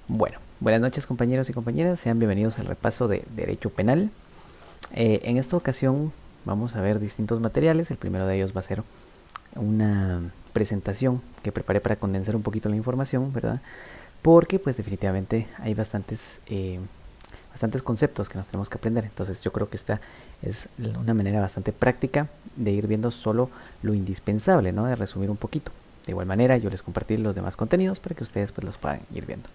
Bueno, buenas noches compañeros y compañeras, sean bienvenidos al repaso de Derecho Penal. En esta ocasión vamos a ver distintos materiales. El primero de ellos va a ser una presentación que preparé para condensar un poquito la información, ¿verdad? Porque pues definitivamente hay bastantes conceptos que nos tenemos que aprender. Entonces yo creo que esta es una manera bastante práctica de ir viendo solo lo indispensable, ¿no? De resumir un poquito. De igual manera yo les compartí los demás contenidos para que ustedes pues los puedan ir viendo.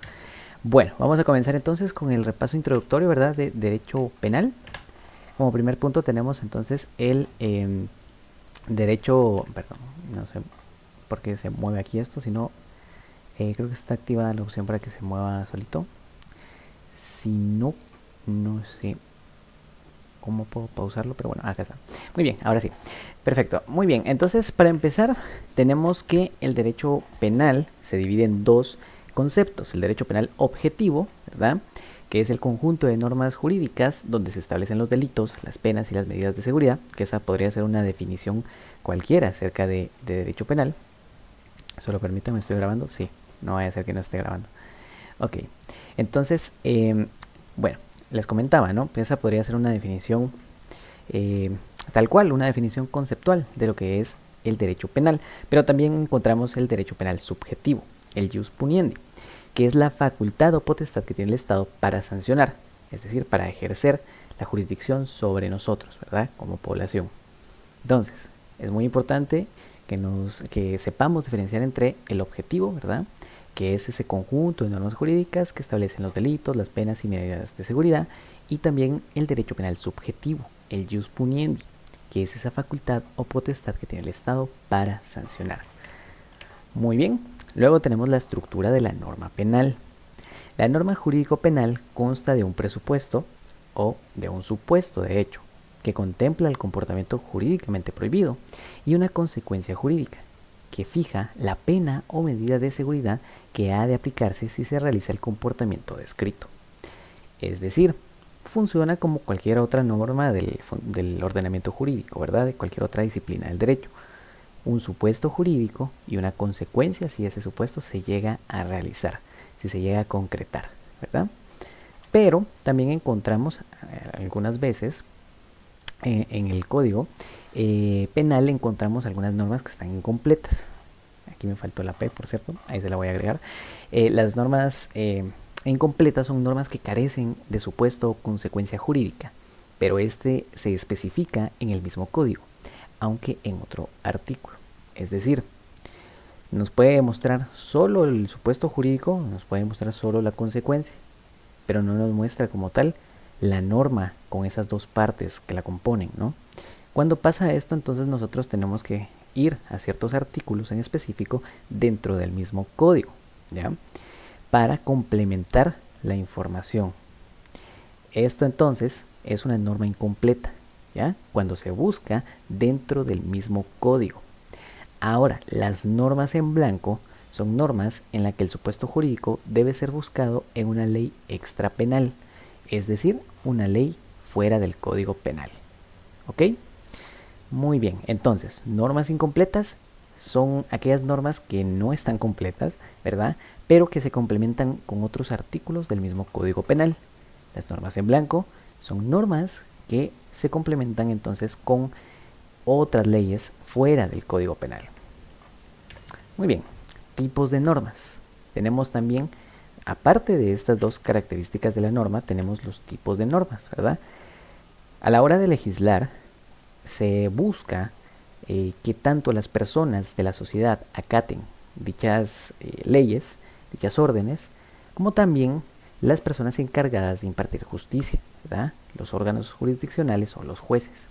Bueno, vamos a comenzar entonces con el repaso introductorio, ¿verdad? De derecho penal. Como primer punto tenemos entonces el derecho, perdón, no sé por qué se mueve aquí esto, sino creo que está activada la opción para que se mueva solito. Si no, no sé cómo puedo pausarlo, pero bueno, acá está. Muy bien, ahora sí. Perfecto, muy bien. Entonces, para empezar, tenemos que el derecho penal se divide en dos conceptos. El derecho penal objetivo, ¿verdad?, que es el conjunto de normas jurídicas donde se establecen los delitos, las penas y las medidas de seguridad, que esa podría ser una definición cualquiera acerca de derecho penal. Solo permítanme, estoy grabando. Sí, no vaya a ser que no esté grabando. Ok, entonces, bueno, les comentaba, ¿no? Esa podría ser una definición tal cual, una definición conceptual de lo que es el derecho penal. Pero también encontramos el derecho penal subjetivo, el jus puniendi, que es la facultad o potestad que tiene el Estado para sancionar, es decir, para ejercer la jurisdicción sobre nosotros, ¿verdad?, como población. Entonces, es muy importante que sepamos diferenciar entre el objetivo, ¿verdad?, que es ese conjunto de normas jurídicas que establecen los delitos, las penas y medidas de seguridad, y también el derecho penal subjetivo, el jus puniendi, que es esa facultad o potestad que tiene el Estado para sancionar. Muy bien, luego tenemos la estructura de la norma penal. La norma jurídico penal consta de un presupuesto o de un supuesto de hecho que contempla el comportamiento jurídicamente prohibido y una consecuencia jurídica que fija la pena o medida de seguridad que ha de aplicarse si se realiza el comportamiento descrito. Es decir, funciona como cualquier otra norma del ordenamiento jurídico, ¿verdad?, de cualquier otra disciplina del derecho. Un supuesto jurídico y una consecuencia si ese supuesto se llega a realizar, si se llega a concretar, ¿verdad? Pero también encontramos algunas veces en el código penal encontramos algunas normas que están incompletas. Aquí me faltó la P, por cierto, ahí se la voy a agregar. Las normas incompletas son normas que carecen de supuesto o consecuencia jurídica, pero este se especifica en el mismo código, aunque en otro artículo. Es decir, nos puede mostrar solo el supuesto jurídico, nos puede mostrar solo la consecuencia, pero no nos muestra como tal la norma con esas dos partes que la componen, ¿no? Cuando pasa esto, entonces nosotros tenemos que ir a ciertos artículos en específico dentro del mismo código, ¿ya?, para complementar la información. Esto entonces es una norma incompleta, ¿ya?, cuando se busca dentro del mismo código. Ahora, las normas en blanco son normas en las que el supuesto jurídico debe ser buscado en una ley extrapenal, es decir, una ley fuera del Código Penal. ¿Ok? Muy bien, entonces, normas incompletas son aquellas normas que no están completas, ¿verdad?, pero que se complementan con otros artículos del mismo Código Penal. Las normas en blanco son normas que se complementan entonces con otras leyes fuera del Código Penal. Muy bien, tipos de normas. Tenemos también, aparte de estas dos características de la norma, tenemos los tipos de normas, ¿verdad? A la hora de legislar, se busca que tanto las personas de la sociedad acaten dichas leyes, dichas órdenes, como también las personas encargadas de impartir justicia, ¿verdad?, los órganos jurisdiccionales o los jueces.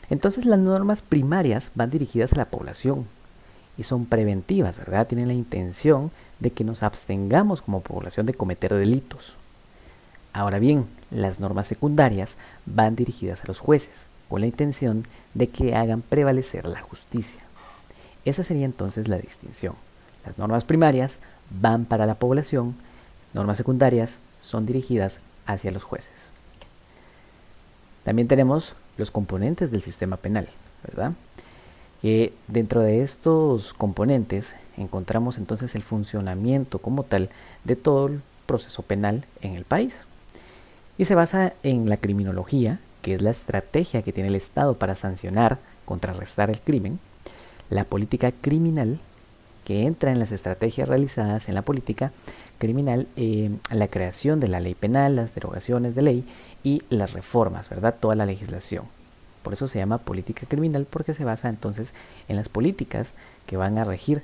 Entonces las normas primarias van dirigidas a la población y son preventivas, ¿verdad? Tienen la intención de que nos abstengamos como población de cometer delitos. Ahora bien, las normas secundarias van dirigidas a los jueces con la intención de que hagan prevalecer la justicia. Esa sería entonces la distinción. Las normas primarias van para la población, normas secundarias son dirigidas hacia los jueces. También tenemos los componentes del sistema penal, ¿verdad?, que dentro de estos componentes encontramos entonces el funcionamiento como tal de todo proceso penal en el país. Y se basa en la criminología, que es la estrategia que tiene el Estado para sancionar, contrarrestar el crimen, la política criminal, que entra en las estrategias realizadas en la política criminal, la creación de la ley penal, las derogaciones de ley y las reformas, ¿verdad? Toda la legislación. Por eso se llama política criminal, porque se basa entonces en las políticas que van a regir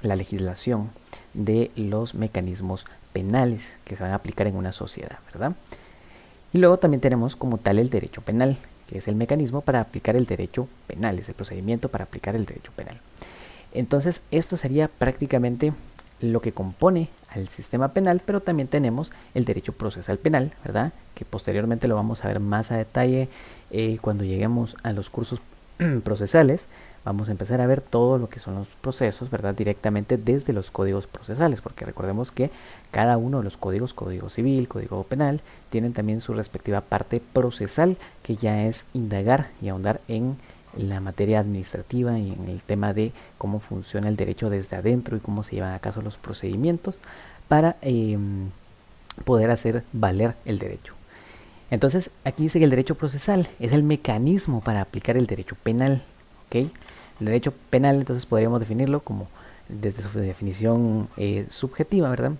la legislación de los mecanismos penales que se van a aplicar en una sociedad, ¿verdad? Y luego también tenemos como tal el derecho penal, que es el mecanismo para aplicar el derecho penal, es el procedimiento para aplicar el derecho penal. Entonces, esto sería prácticamente lo que compone al sistema penal, pero también tenemos el derecho procesal penal, ¿verdad? Que posteriormente lo vamos a ver más a detalle cuando lleguemos a los cursos procesales. Vamos a empezar a ver todo lo que son los procesos, ¿verdad? Directamente desde los códigos procesales, porque recordemos que cada uno de los códigos, código civil, código penal, tienen también su respectiva parte procesal, que ya es indagar y ahondar en la materia administrativa y en el tema de cómo funciona el derecho desde adentro y cómo se llevan a cabo los procedimientos para poder hacer valer el derecho. Entonces, aquí dice que el derecho procesal es el mecanismo para aplicar el derecho penal, ¿ok? El derecho penal, entonces, podríamos definirlo como, desde su definición subjetiva, ¿verdad?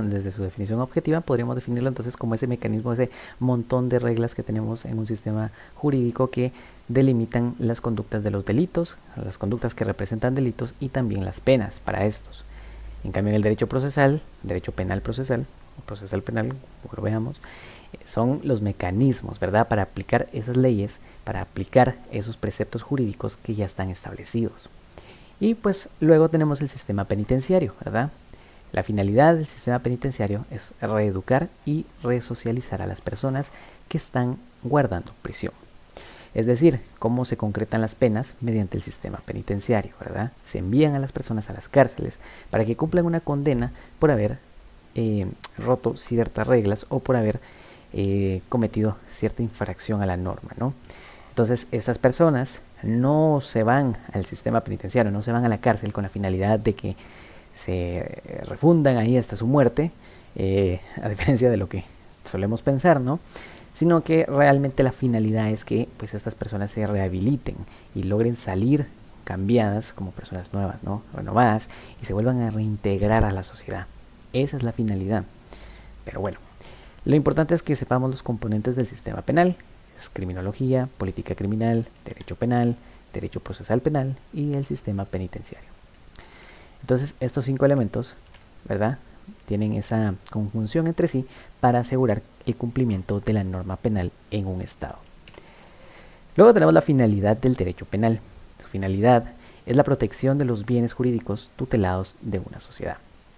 Desde su definición objetiva, podríamos definirlo entonces como ese mecanismo, ese montón de reglas que tenemos en un sistema jurídico que delimitan las conductas de los delitos, las conductas que representan delitos y también las penas para estos. En cambio, en el derecho procesal, derecho penal procesal, o procesal penal, como lo veamos, son los mecanismos, ¿verdad?, para aplicar esas leyes, para aplicar esos preceptos jurídicos que ya están establecidos. Y pues luego tenemos el sistema penitenciario, ¿verdad? La finalidad del sistema penitenciario es reeducar y resocializar a las personas que están guardando prisión. Es decir, cómo se concretan las penas mediante el sistema penitenciario, ¿verdad? Se envían a las personas a las cárceles para que cumplan una condena por haber roto ciertas reglas o por haber cometido cierta infracción a la norma, ¿no? Entonces, estas personas no se van al sistema penitenciario, no se van a la cárcel con la finalidad de que se refundan ahí hasta su muerte, a diferencia de lo que solemos pensar, ¿no? Sino que realmente la finalidad es que pues estas personas se rehabiliten y logren salir cambiadas como personas nuevas, ¿no? Renovadas, y se vuelvan a reintegrar a la sociedad. Esa es la finalidad. Pero bueno, lo importante es que sepamos los componentes del sistema penal. Es criminología, política criminal, derecho penal, derecho procesal penal y el sistema penitenciario. Entonces, estos 5 elementos, ¿verdad?, tienen esa conjunción entre sí para asegurar el cumplimiento de la norma penal en un Estado. Luego tenemos la finalidad del derecho penal. Su finalidad es la protección de los bienes jurídicos tutelados de una sociedad.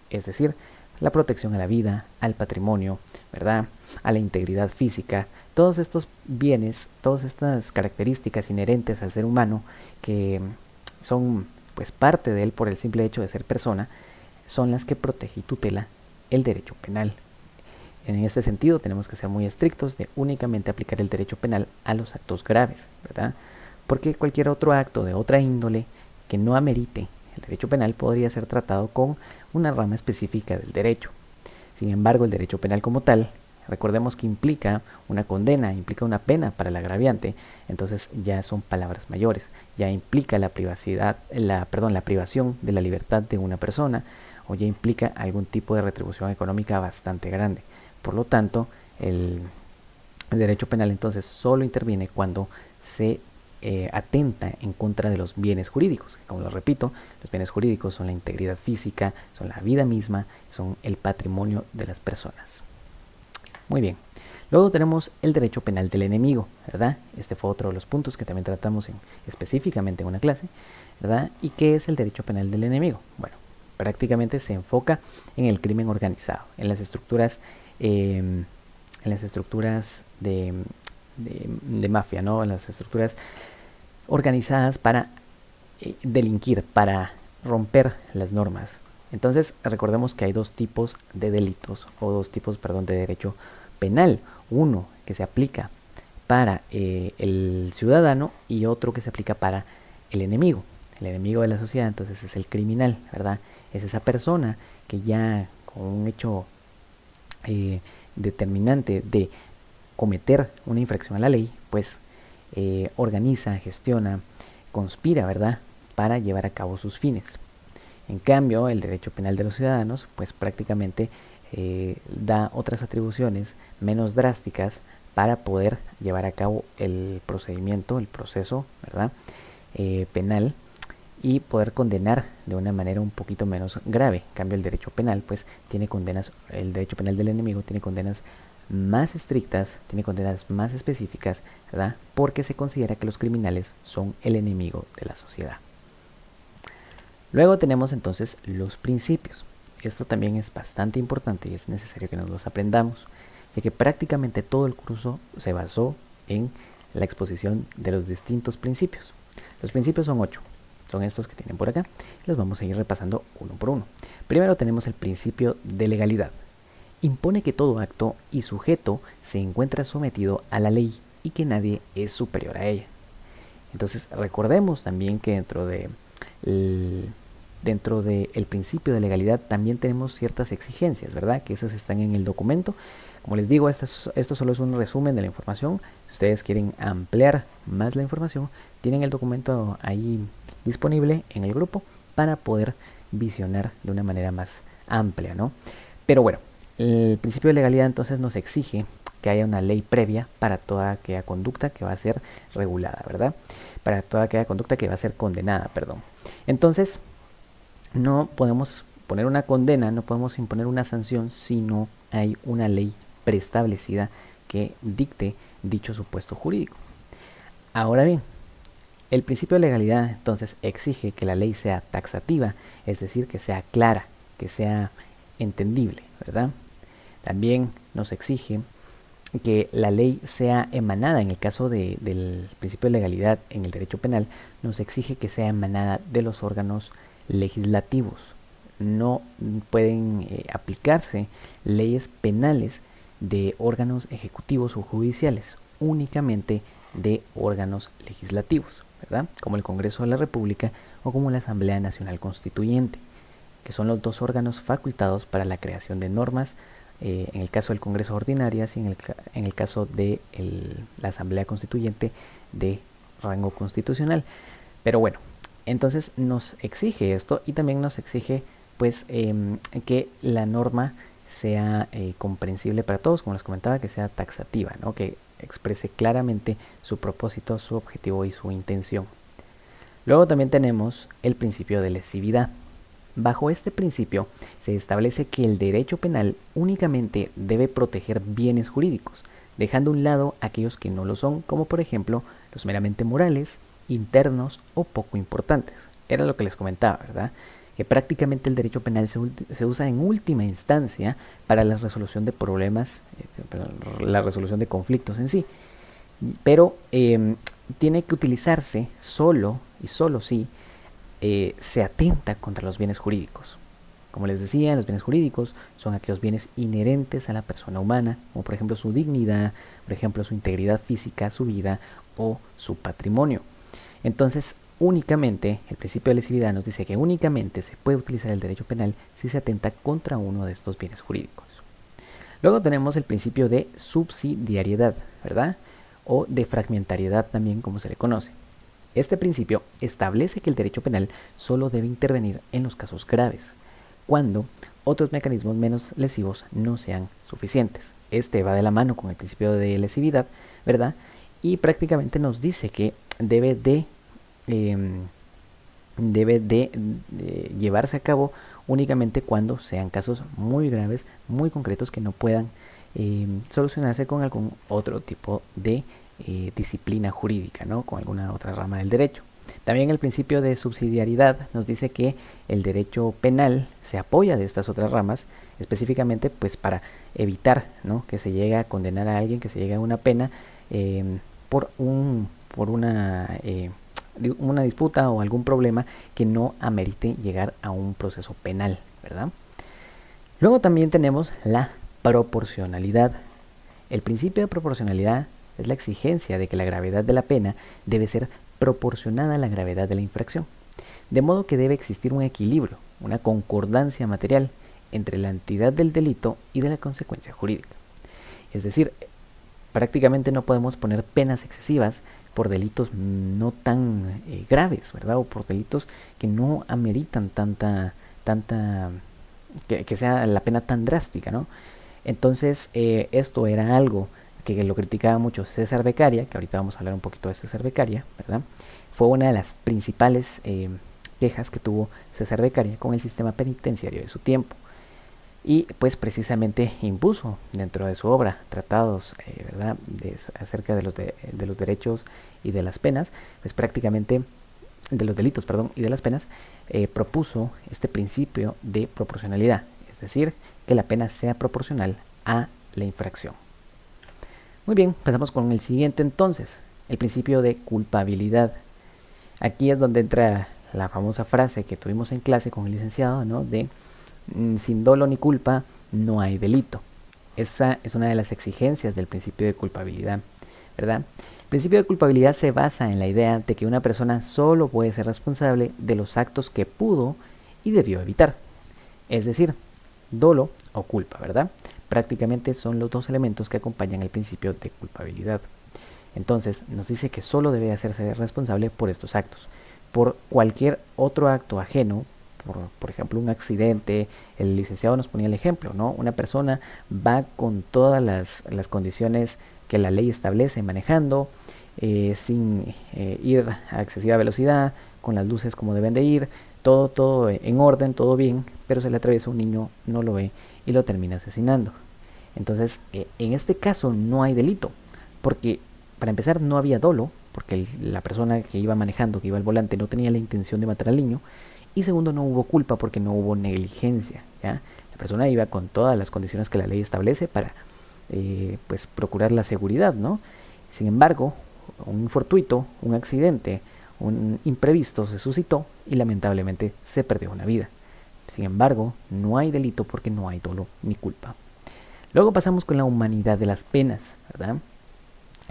Es decir, la protección a la vida, al patrimonio, ¿verdad?, a la integridad física, todos estos bienes, todas estas características inherentes al ser humano que son pues parte de él por el simple hecho de ser persona, son las que protege y tutela el derecho penal. En este sentido tenemos que ser muy estrictos de únicamente aplicar el derecho penal a los actos graves, ¿verdad? Porque cualquier otro acto de otra índole que no amerite el derecho penal podría ser tratado con una rama específica del derecho. Sin embargo, el derecho penal como tal, recordemos que implica una condena, implica una pena para el agraviante, entonces ya son palabras mayores, ya implica la privación de la libertad de una persona, o ya implica algún tipo de retribución económica bastante grande. Por lo tanto, el derecho penal entonces solo interviene cuando se atenta en contra de los bienes jurídicos. Como lo repito, los bienes jurídicos son la integridad física, son la vida misma, son el patrimonio de las personas. Muy bien. Luego tenemos el derecho penal del enemigo, ¿verdad? Este fue otro de los puntos que también tratamos específicamente en una clase, ¿verdad? ¿Y qué es el derecho penal del enemigo? Bueno, prácticamente se enfoca en el crimen organizado, en las estructuras de mafia, ¿no? En las estructuras organizadas para delinquir, para romper las normas. Entonces, recordemos que hay dos tipos de delitos, o dos tipos, de derecho penal. Uno que se aplica para el ciudadano y otro que se aplica para el enemigo de la sociedad. Entonces es el criminal, ¿verdad? Es esa persona que ya un hecho determinante de cometer una infracción a la ley, pues organiza, gestiona, conspira, ¿verdad?, para llevar a cabo sus fines. En cambio, el derecho penal de los ciudadanos, pues prácticamente da otras atribuciones menos drásticas para poder llevar a cabo el procedimiento, el proceso, ¿verdad?, penal, y poder condenar de una manera un poquito menos grave. En cambio, el derecho penal, pues tiene condenas, el derecho penal del enemigo tiene condenas más estrictas, tiene condenas más específicas, ¿verdad?, porque se considera que los criminales son el enemigo de la sociedad. Luego tenemos entonces los principios. Esto también es bastante importante y es necesario que nos los aprendamos, ya que prácticamente todo el curso se basó en la exposición de los distintos principios. Los principios son 8, son estos que tienen por acá, y los vamos a ir repasando uno por uno. Primero tenemos el principio de legalidad. Impone que todo acto y sujeto se encuentra sometido a la ley y que nadie es superior a ella. Entonces recordemos también que dentro del principio de legalidad también tenemos ciertas exigencias, ¿verdad?, que esas están en el documento. Como les digo, esto solo es un resumen de la información. Si ustedes quieren ampliar más la información, tienen el documento ahí disponible en el grupo para poder visionar de una manera más amplia, ¿no? Pero bueno, el principio de legalidad entonces nos exige que haya una ley previa para toda aquella conducta que va a ser regulada, ¿verdad?, para toda aquella conducta que va a ser condenada, perdón. Entonces, no podemos poner una condena, no podemos imponer una sanción si no hay una ley preestablecida que dicte dicho supuesto jurídico. Ahora bien, el principio de legalidad entonces exige que la ley sea taxativa, es decir, que sea clara, que sea entendible, ¿verdad? También nos exige que la ley sea emanada, en el caso del principio de legalidad en el derecho penal, nos exige que sea emanada de los órganos legislativos. No pueden aplicarse leyes penales de órganos ejecutivos o judiciales, únicamente de órganos legislativos, ¿verdad?, como el Congreso de la República o como la Asamblea Nacional Constituyente, que son los dos órganos facultados para la creación de normas, en el caso del Congreso ordinarias y en el caso de la Asamblea Constituyente de rango constitucional. Pero bueno, entonces nos exige esto y también nos exige pues que la norma sea comprensible para todos, como les comentaba, que sea taxativa, ¿no?, que exprese claramente su propósito, su objetivo y su intención. Luego también tenemos el principio de lesividad. Bajo este principio se establece que el derecho penal únicamente debe proteger bienes jurídicos, dejando a un lado aquellos que no lo son, como por ejemplo los meramente morales, internos o poco importantes. Era lo que les comentaba, ¿verdad?, que prácticamente el derecho penal se usa en última instancia para la resolución de problemas, la resolución de conflictos en sí, pero tiene que utilizarse solo y solo si se atenta contra los bienes jurídicos. Como les decía, los bienes jurídicos son aquellos bienes inherentes a la persona humana, como por ejemplo su dignidad, por ejemplo su integridad física, su vida o su patrimonio. Entonces, únicamente, el principio de lesividad nos dice que únicamente se puede utilizar el derecho penal si se atenta contra uno de estos bienes jurídicos. Luego tenemos el principio de subsidiariedad, ¿verdad?, o de fragmentariedad también, como se le conoce. Este principio establece que el derecho penal solo debe intervenir en los casos graves, cuando otros mecanismos menos lesivos no sean suficientes. Este va de la mano con el principio de lesividad, ¿verdad?, y prácticamente nos dice que debe de llevarse a cabo únicamente cuando sean casos muy graves, muy concretos, que no puedan solucionarse con algún otro tipo de disciplina jurídica, ¿no?, con alguna otra rama del derecho. También el principio de subsidiariedad nos dice que el derecho penal se apoya de estas otras ramas, específicamente pues para evitar, ¿no?, que se llegue a condenar a alguien, que se llegue a una pena por una disputa o algún problema que no amerite llegar a un proceso penal, ¿verdad? Luego también tenemos la proporcionalidad. El principio de proporcionalidad es la exigencia de que la gravedad de la pena debe ser proporcionada a la gravedad de la infracción, de modo que debe existir un equilibrio, una concordancia material entre la entidad del delito y de la consecuencia jurídica. Es decir, prácticamente no podemos poner penas excesivas por delitos no tan graves, ¿verdad? O por delitos que no ameritan que sea la pena tan drástica, ¿no? Entonces, esto era algo que lo criticaba mucho César Beccaria, que ahorita vamos a hablar un poquito de César Beccaria, ¿verdad? Fue una de las principales quejas que tuvo César Beccaria con el sistema penitenciario de su tiempo. Y pues precisamente impuso dentro de su obra tratados, ¿verdad? Acerca de los derechos y de las penas, pues prácticamente de los delitos, perdón, y de las penas, propuso este principio de proporcionalidad, es decir, que la pena sea proporcional a la infracción. Muy bien, empezamos con el siguiente entonces, el principio de culpabilidad. Aquí es donde entra la famosa frase que tuvimos en clase con el licenciado, ¿no? De sin dolo ni culpa no hay delito. Esa es una de las exigencias del principio de culpabilidad, ¿verdad? El principio de culpabilidad se basa en la idea de que una persona solo puede ser responsable de los actos que pudo y debió evitar. Es decir, dolo o culpa, ¿verdad? Prácticamente son los dos elementos que acompañan el principio de culpabilidad. Entonces, nos dice que solo debe hacerse responsable por estos actos. Por cualquier otro acto ajeno, por ejemplo, un accidente, el licenciado nos ponía el ejemplo, ¿no? Una persona va con todas las condiciones que la ley establece manejando, sin ir a excesiva velocidad, con las luces como deben de ir, todo en orden, todo bien, pero se le atraviesa un niño, no lo ve y lo termina asesinando. Entonces, en este caso no hay delito, porque para empezar no había dolo, porque la persona que iba manejando, que iba al volante, no tenía la intención de matar al niño, y segundo, no hubo culpa porque no hubo negligencia, ¿ya? La persona iba con todas las condiciones que la ley establece para pues procurar la seguridad, ¿no? Sin embargo, un fortuito, un accidente, un imprevisto se suscitó y lamentablemente se perdió una vida. Sin embargo, no hay delito porque no hay dolo ni culpa. Luego pasamos con la humanidad de las penas, ¿verdad?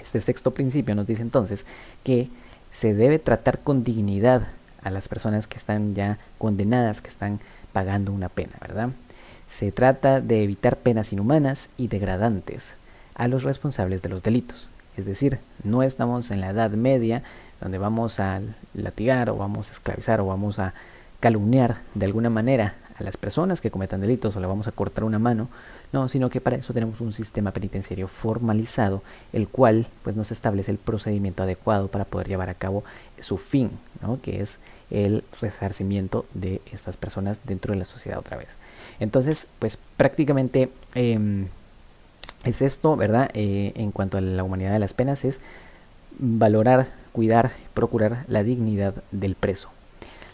Este sexto principio nos dice entonces que se debe tratar con dignidad a las personas que están ya condenadas, que están pagando una pena, ¿verdad? Se trata de evitar penas inhumanas y degradantes a los responsables de los delitos. Es decir, no estamos en la Edad Media donde vamos a latigar o vamos a esclavizar o vamos a calumniar de alguna manera a las personas que cometan delitos o le vamos a cortar una mano, no, sino que para eso tenemos un sistema penitenciario formalizado, el cual pues nos establece el procedimiento adecuado para poder llevar a cabo su fin, ¿no? Que es el resarcimiento de estas personas dentro de la sociedad otra vez. Entonces, pues prácticamente es esto, ¿verdad? En cuanto a la humanidad de las penas, es valorar, cuidar, procurar la dignidad del preso.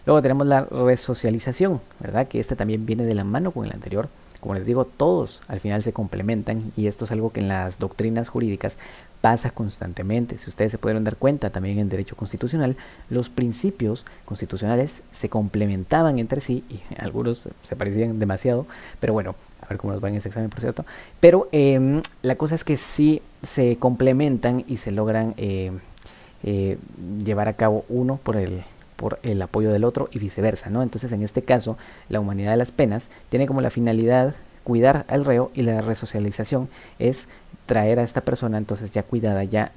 Luego tenemos la resocialización, ¿verdad? Que este también viene de la mano con el anterior. Como les digo, todos al final se complementan y esto es algo que en las doctrinas jurídicas pasa constantemente. Si ustedes se pudieron dar cuenta, también en derecho constitucional, los principios constitucionales se complementaban entre sí y algunos se parecían demasiado, pero bueno, a ver cómo nos va en ese examen, por cierto. Pero la cosa es que sí se complementan y se logran llevar a cabo uno por el apoyo del otro y viceversa, ¿no? Entonces, en este caso, la humanidad de las penas tiene como la finalidad cuidar al reo y la resocialización es traer a esta persona entonces ya cuidada, ya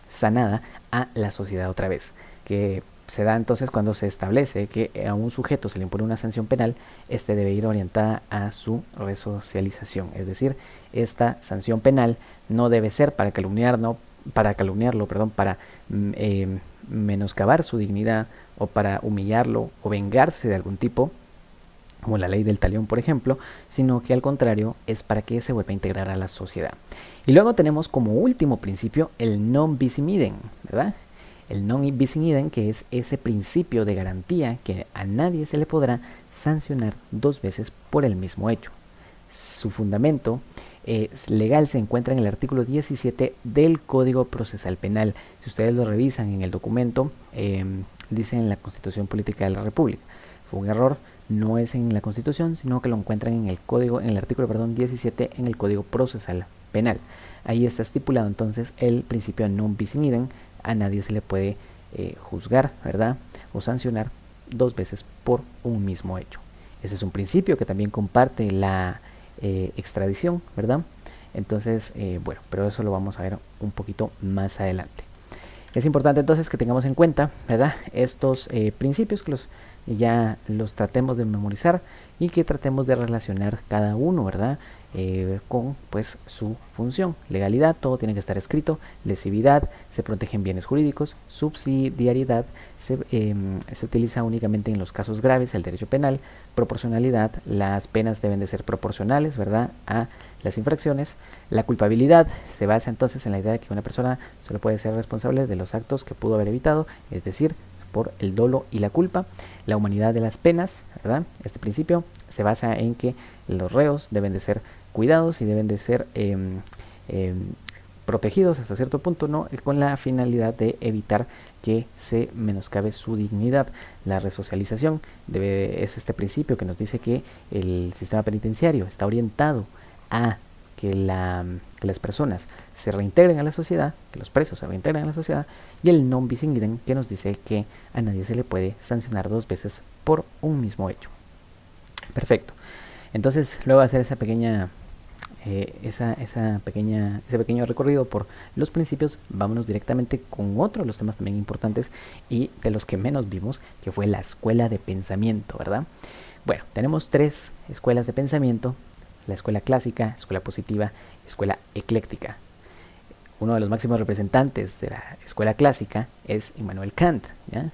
sanada a la sociedad otra vez, que se da entonces cuando se establece que a un sujeto se le impone una sanción penal, este debe ir orientada a su resocialización, es decir, esta sanción penal no debe ser para calumniarlo, para menoscabar su dignidad o para humillarlo o vengarse de algún tipo, como la ley del talión, por ejemplo, sino que al contrario es para que se vuelva a integrar a la sociedad. Y luego tenemos como último principio el non bis in idem, ¿verdad? El non bis in idem, que es ese principio de garantía que a nadie se le podrá sancionar dos veces por el mismo hecho. Su fundamento legal se encuentra en el artículo 17 del Código Procesal Penal. Si ustedes lo revisan en el documento, dice en la Constitución Política de la República. Fue un error, no es en la Constitución, sino que lo encuentran en el artículo 17 en el Código Procesal Penal. Ahí está estipulado entonces el principio non bis in idem, a nadie se le puede juzgar, ¿verdad? O sancionar dos veces por un mismo hecho. Ese es un principio que también comparte la extradición, ¿verdad? Entonces, bueno, pero eso lo vamos a ver un poquito más adelante. Es importante entonces que tengamos en cuenta, ¿verdad?, estos principios, que ya los tratemos de memorizar y que tratemos de relacionar cada uno, ¿verdad?, con pues su función. Legalidad, todo tiene que estar escrito. Lesividad, se protegen bienes jurídicos. Subsidiariedad, se utiliza únicamente en los casos graves, el derecho penal. Proporcionalidad, las penas deben de ser proporcionales, ¿verdad?, a las infracciones. La culpabilidad se basa entonces en la idea de que una persona solo puede ser responsable de los actos que pudo haber evitado, es decir, por el dolo y la culpa. La humanidad de las penas, ¿verdad? Este principio se basa en que los reos deben de ser cuidados y deben de ser protegidos hasta cierto punto, ¿no?, con la finalidad de evitar que se menoscabe su dignidad. La resocialización es este principio que nos dice que el sistema penitenciario está orientado a que las personas se reintegren a la sociedad, que los presos se reintegren a la sociedad, y el non bis in idem, que nos dice que a nadie se le puede sancionar 2 veces por un mismo hecho. Perfecto. Entonces, luego de hacer ese pequeño recorrido por los principios, vámonos directamente con otro de los temas también importantes y de los que menos vimos, que fue la escuela de pensamiento, ¿verdad? Bueno, tenemos 3 escuelas de pensamiento: la escuela clásica, escuela positiva, escuela ecléctica. Uno de los máximos representantes de la escuela clásica es Immanuel Kant, ¿ya?,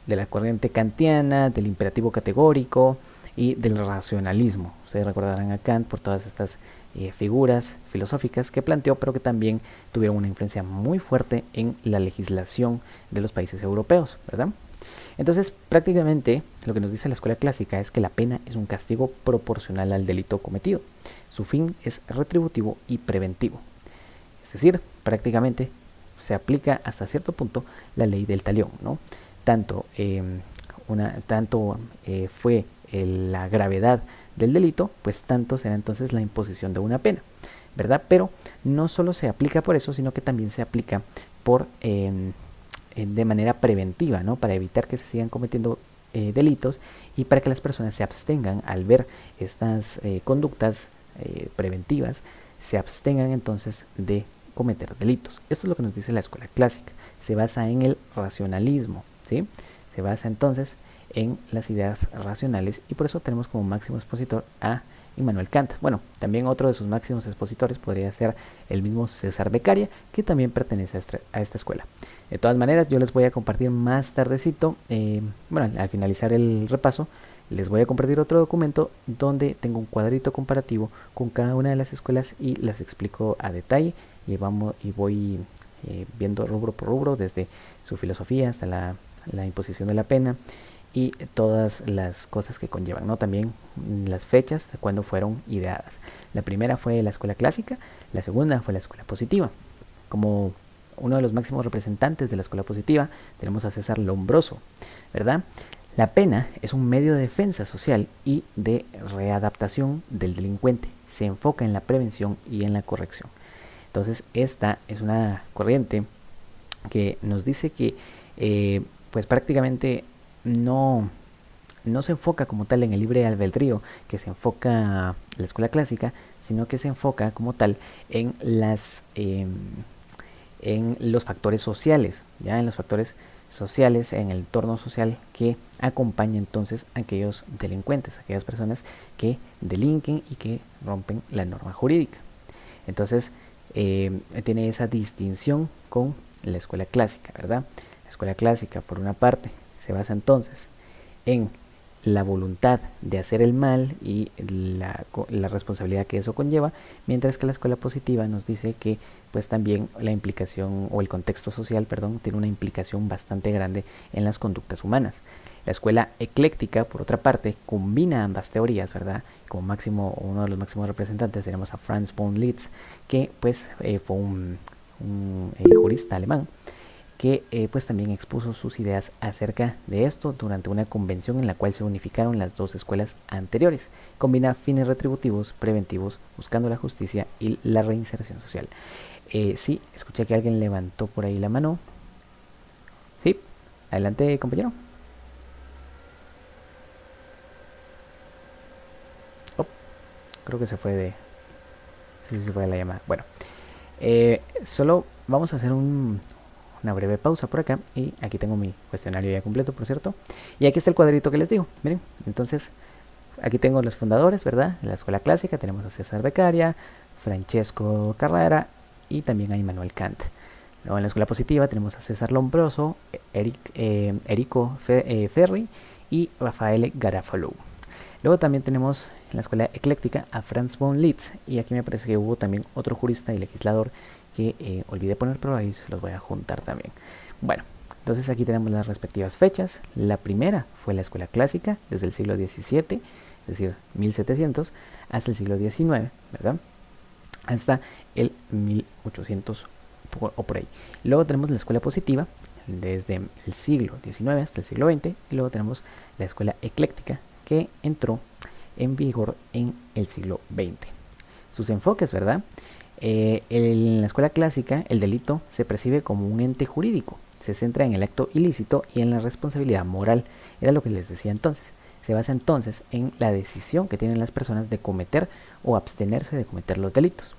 de la corriente kantiana, del imperativo categórico y del racionalismo. Ustedes recordarán a Kant por todas estas figuras filosóficas que planteó, pero que también tuvieron una influencia muy fuerte en la legislación de los países europeos, ¿verdad? Entonces, prácticamente lo que nos dice la escuela clásica es que la pena es un castigo proporcional al delito cometido. Su fin es retributivo y preventivo. Es decir, prácticamente se aplica hasta cierto punto la ley del talión, ¿no? Tanto fue la gravedad del delito, pues tanto será entonces la imposición de una pena, ¿verdad? Pero no solo se aplica por eso, sino que también se aplica de manera preventiva, ¿no?, para evitar que se sigan cometiendo delitos y para que las personas se abstengan al ver estas conductas preventivas, se abstengan entonces de cometer delitos. Esto es lo que nos dice la escuela clásica. Se basa en el racionalismo, ¿sí? Se basa entonces en las ideas racionales y por eso tenemos como máximo expositor a Immanuel Kant. Bueno, también otro de sus máximos expositores podría ser el mismo César Beccaria, que también pertenece a esta escuela. De todas maneras, yo les voy a compartir más tardecito, al finalizar el repaso, les voy a compartir otro documento donde tengo un cuadrito comparativo con cada una de las escuelas y las explico a detalle y voy viendo rubro por rubro, desde su filosofía hasta la imposición de la pena y todas las cosas que conllevan, ¿no? También las fechas de cuando fueron ideadas. La primera fue la escuela clásica, la segunda fue la escuela positiva. Como uno de los máximos representantes de la escuela positiva tenemos a César Lombroso, ¿verdad? La pena es un medio de defensa social y de readaptación del delincuente. Se enfoca en la prevención y en la corrección. Entonces, esta es una corriente que nos dice que pues prácticamente no se enfoca como tal en el libre albedrío que se enfoca la escuela clásica, sino que se enfoca como tal en los factores sociales, ya en los factores sociales, en el entorno social que acompaña entonces a aquellos delincuentes, a aquellas personas que delinquen y que rompen la norma jurídica. Entonces, tiene esa distinción con la escuela clásica, ¿verdad? La escuela clásica, por una parte, se basa entonces en la voluntad de hacer el mal y la responsabilidad que eso conlleva, mientras que la escuela positiva nos dice que pues también la implicación o el contexto social, tiene una implicación bastante grande en las conductas humanas. La escuela ecléctica, por otra parte, combina ambas teorías, ¿verdad? Como máximo, uno de los máximos representantes tenemos a Franz von Liszt, que pues fue un jurista alemán que pues también expuso sus ideas acerca de esto durante una convención en la cual se unificaron las dos escuelas anteriores. Combina fines retributivos, preventivos, buscando la justicia y la reinserción social. Sí, escuché que alguien levantó por ahí la mano. Sí, adelante, compañero. Creo que se fue de... Sí, se fue de la llamada. Bueno, solo vamos a hacer una breve pausa por acá. Y aquí tengo mi cuestionario ya completo, por cierto. Y aquí está el cuadrito que les digo. Miren, entonces aquí tengo los fundadores, ¿verdad? De la escuela clásica tenemos a César Beccaria, Francesco Carrara y también a Immanuel Kant. Luego en la escuela positiva tenemos a César Lombroso, Enrico Ferri y Raffaele Garofalo. Luego también tenemos en la escuela ecléctica a Franz von Liszt, y aquí me parece que hubo también otro jurista y legislador que olvidé poner, pero ahí se los voy a juntar también. Bueno, entonces aquí tenemos las respectivas fechas. La primera fue la escuela clásica desde el siglo XVII, es decir, 1700, hasta el siglo XIX, ¿verdad? Hasta el 1800 o por ahí. Luego tenemos la escuela positiva desde el siglo XIX hasta el siglo XX, y luego tenemos la escuela ecléctica que entró en vigor en el siglo XX. Sus enfoques, ¿verdad? En la escuela clásica, el delito se percibe como un ente jurídico, se centra en el acto ilícito y en la responsabilidad moral. Era lo que les decía entonces. Se basa entonces en la decisión que tienen las personas de cometer o abstenerse de cometer los delitos.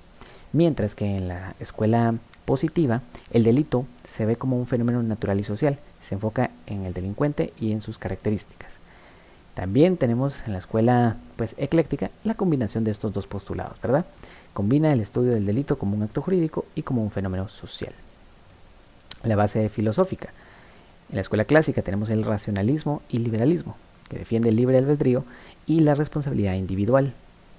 Mientras que en la escuela positiva, el delito se ve como un fenómeno natural y social, se enfoca en el delincuente y en sus características. También tenemos en la escuela ecléctica la combinación de estos dos postulados, ¿verdad? Combina el estudio del delito como un acto jurídico y como un fenómeno social. La base filosófica. En la escuela clásica tenemos el racionalismo y liberalismo, que defiende el libre albedrío y la responsabilidad individual.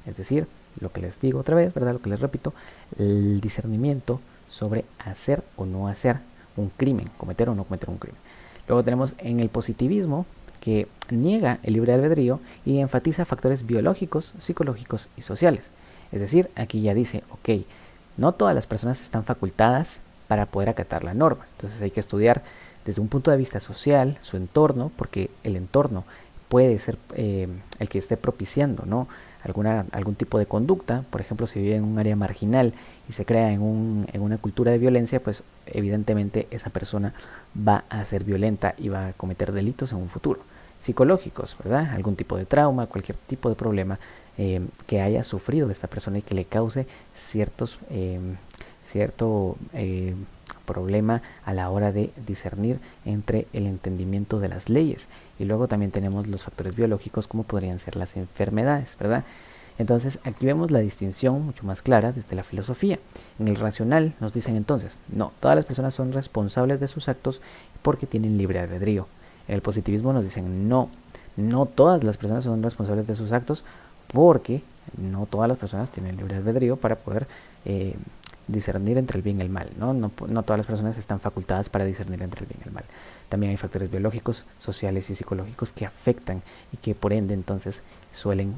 Es decir, lo que les digo otra vez, ¿verdad? Lo que les repito, el discernimiento sobre hacer o no hacer un crimen, cometer o no cometer un crimen. Luego tenemos en el positivismo, que niega el libre albedrío y enfatiza factores biológicos, psicológicos y sociales. Es decir, aquí ya dice, ok, no todas las personas están facultadas para poder acatar la norma. Entonces hay que estudiar desde un punto de vista social su entorno, porque el entorno puede ser el que esté propiciando, ¿no?, algún tipo de conducta. Por ejemplo, si vive en un área marginal y se crea en una cultura de violencia, pues evidentemente esa persona va a ser violenta y va a cometer delitos en un futuro. Psicológicos, ¿verdad? Algún tipo de trauma, cualquier tipo de problema que haya sufrido esta persona y que le cause cierto problema a la hora de discernir entre el entendimiento de las leyes. Y luego también tenemos los factores biológicos, como podrían ser las enfermedades, ¿verdad? Entonces aquí vemos la distinción mucho más clara desde la filosofía. En el racional nos dicen entonces, no, todas las personas son responsables de sus actos porque tienen libre albedrío. En el positivismo nos dicen, no todas las personas son responsables de sus actos porque no todas las personas tienen libre albedrío para poder discernir entre el bien y el mal, ¿no? No todas las personas están facultadas para discernir entre el bien y el mal. También hay factores biológicos, sociales y psicológicos que afectan y que por ende entonces suelen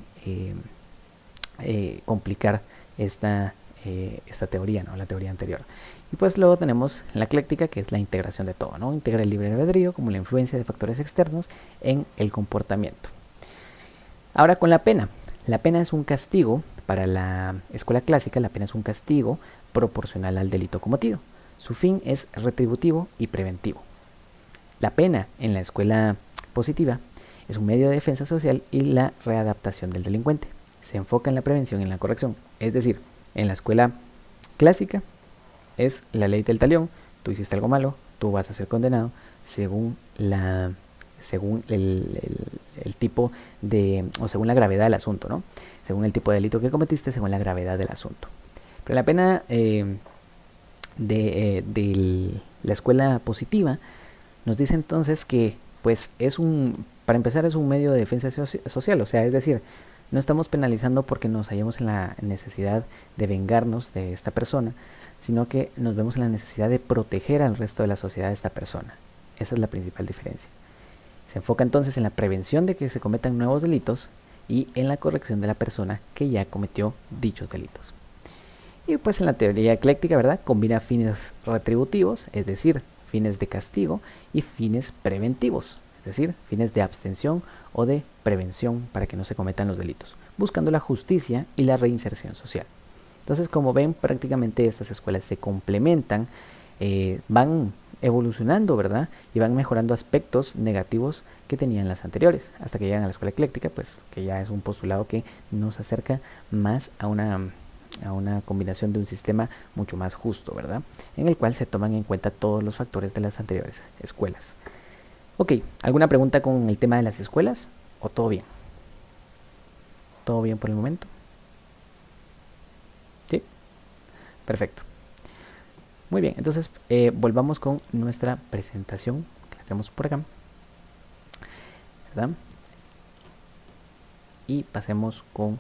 complicar esta teoría, ¿no?, la teoría anterior. Y pues luego tenemos la ecléctica, que es la integración de todo, ¿no? Integra el libre albedrío como la influencia de factores externos en el comportamiento. Ahora con la pena. La pena es un castigo. Para la escuela clásica, la pena es un castigo proporcional al delito cometido. Su fin es retributivo y preventivo. La pena en la escuela positiva es un medio de defensa social y la readaptación del delincuente. Se enfoca en la prevención y en la corrección. Es decir, en la escuela clásica es la ley del talión. Tú hiciste algo malo, tú vas a ser condenado según el tipo de, o según la gravedad del asunto, ¿no? Según el tipo de delito que cometiste, según la gravedad del asunto. Pero la pena de la escuela positiva nos dice entonces que, pues, para empezar, es un medio de defensa social. O sea, es decir, no estamos penalizando porque nos hallemos en la necesidad de vengarnos de esta persona, sino que nos vemos en la necesidad de proteger al resto de la sociedad de esta persona. Esa es la principal diferencia. Se enfoca entonces en la prevención de que se cometan nuevos delitos y en la corrección de la persona que ya cometió dichos delitos. Y pues en la teoría ecléctica, ¿verdad?, combina fines retributivos, es decir, fines de castigo, y fines preventivos, es decir, fines de abstención o de prevención para que no se cometan los delitos, buscando la justicia y la reinserción social. Entonces, como ven, prácticamente estas escuelas se complementan van evolucionando, ¿verdad? Y van mejorando aspectos negativos que tenían las anteriores, hasta que llegan a la escuela ecléctica, pues que ya es un postulado que nos acerca más a una combinación de un sistema mucho más justo, ¿verdad? En el cual se toman en cuenta todos los factores de las anteriores escuelas. Ok, ¿alguna pregunta con el tema de las escuelas? ¿O todo bien? ¿Todo bien por el momento? ¿Sí? Perfecto. Muy bien, entonces volvamos con nuestra presentación que la tenemos por acá, ¿verdad? Y pasemos con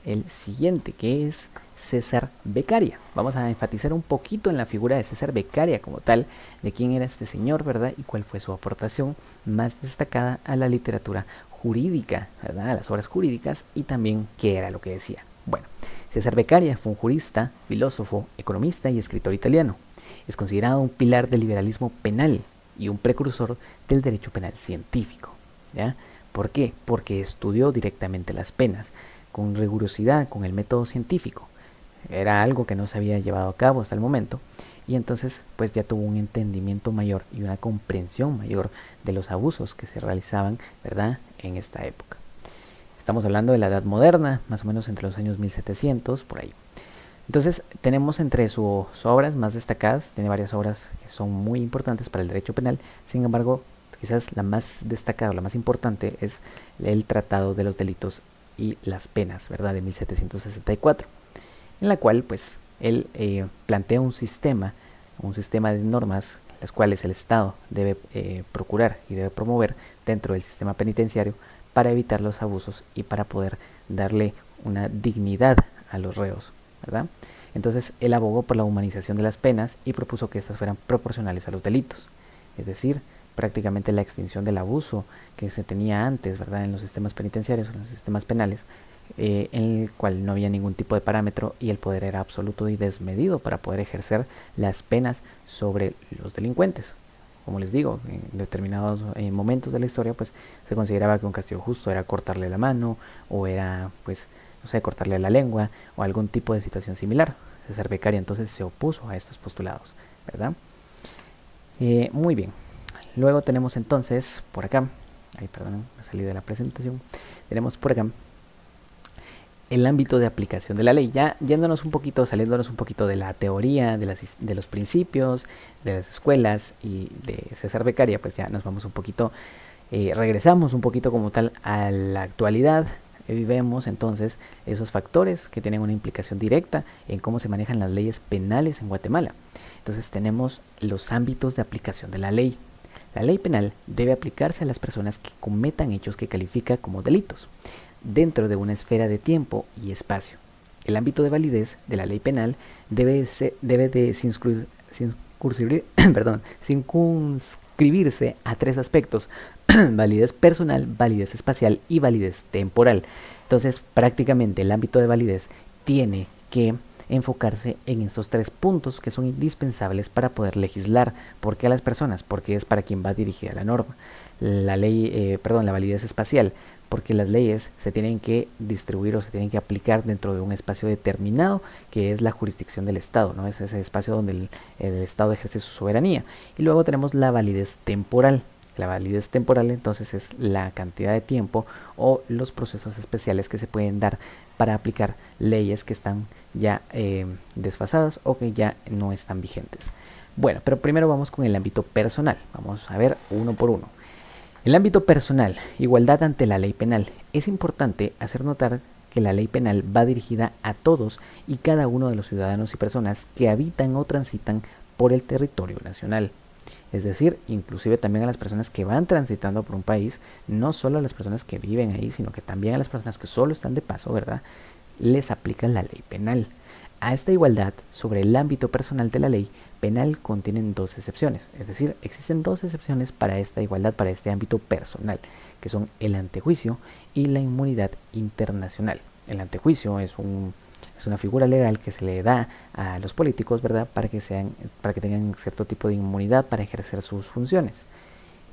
el siguiente, que es César Beccaria. Vamos a enfatizar un poquito en la figura de César Beccaria como tal, de quién era este señor, ¿verdad? Y cuál fue su aportación más destacada a la literatura jurídica, ¿verdad? A las obras jurídicas, y también qué era lo que decía. Bueno, César Beccaria fue un jurista, filósofo, economista y escritor italiano. Es considerado un pilar del liberalismo penal y un precursor del derecho penal científico, ¿ya? ¿Por qué? Porque estudió directamente las penas, con rigurosidad, con el método científico. Era algo que no se había llevado a cabo hasta el momento, y entonces pues ya tuvo un entendimiento mayor y una comprensión mayor de los abusos que se realizaban, ¿verdad?, en esta época. Estamos hablando de la Edad Moderna, más o menos entre los años 1700, por ahí. Entonces tenemos entre sus obras más destacadas, tiene varias obras que son muy importantes para el derecho penal. Sin embargo, quizás la más destacada, la más importante, es el Tratado de los Delitos y las Penas, ¿verdad?, de 1764, en la cual pues él plantea un sistema de normas las cuales el Estado debe procurar y debe promover dentro del sistema penitenciario para evitar los abusos y para poder darle una dignidad a los reos, ¿verdad? Entonces él abogó por la humanización de las penas y propuso que éstas fueran proporcionales a los delitos, es decir, prácticamente la extinción del abuso que se tenía antes, ¿verdad?, en los sistemas penitenciarios, en los sistemas penales, en el cual no había ningún tipo de parámetro y el poder era absoluto y desmedido para poder ejercer las penas sobre los delincuentes. Como les digo, en determinados momentos de la historia pues se consideraba que un castigo justo era cortarle la mano, o era pues, no sé, cortarle la lengua, o algún tipo de situación similar. César Beccaria entonces se opuso a estos postulados, ¿verdad? Muy bien. Luego tenemos entonces por acá, perdón, me salí de la presentación. Tenemos por acá el ámbito de aplicación de la ley, ya yéndonos un poquito, saliéndonos un poquito de la teoría, de los principios, de las escuelas y de César Beccaria, pues ya nos vamos un poquito, regresamos un poquito como tal a la actualidad. Vemos entonces esos factores que tienen una implicación directa en cómo se manejan las leyes penales en Guatemala. Entonces tenemos los ámbitos de aplicación de la ley. La ley penal debe aplicarse a las personas que cometan hechos que califica como delitos, dentro de una esfera de tiempo y espacio. El ámbito de validez de la ley penal debe de circunscribirse a tres aspectos: validez personal, validez espacial y validez temporal. Entonces, prácticamente el ámbito de validez tiene que enfocarse en estos tres puntos que son indispensables para poder legislar. ¿Por qué a las personas? Porque es para quien va dirigida la norma. La validez espacial, porque las leyes se tienen que distribuir o se tienen que aplicar dentro de un espacio determinado, que es la jurisdicción del Estado, ¿no? Es ese espacio donde el Estado ejerce su soberanía. Y luego tenemos la validez temporal. La validez temporal entonces es la cantidad de tiempo o los procesos especiales que se pueden dar para aplicar leyes que están ya desfasadas o que ya no están vigentes. Bueno, pero primero vamos con el ámbito personal. Vamos a ver uno por uno. El ámbito personal, igualdad ante la ley penal. Es importante hacer notar que la ley penal va dirigida a todos y cada uno de los ciudadanos y personas que habitan o transitan por el territorio nacional. Es decir, inclusive también a las personas que van transitando por un país, no solo a las personas que viven ahí, sino que también a las personas que solo están de paso, ¿verdad?, les aplica la ley penal. A esta igualdad sobre el ámbito personal de la ley penal contienen dos excepciones, es decir, existen dos excepciones para esta igualdad, para este ámbito personal, que son el antejuicio y la inmunidad internacional. El antejuicio es una figura legal que se le da a los políticos, ¿verdad?, para que tengan cierto tipo de inmunidad para ejercer sus funciones.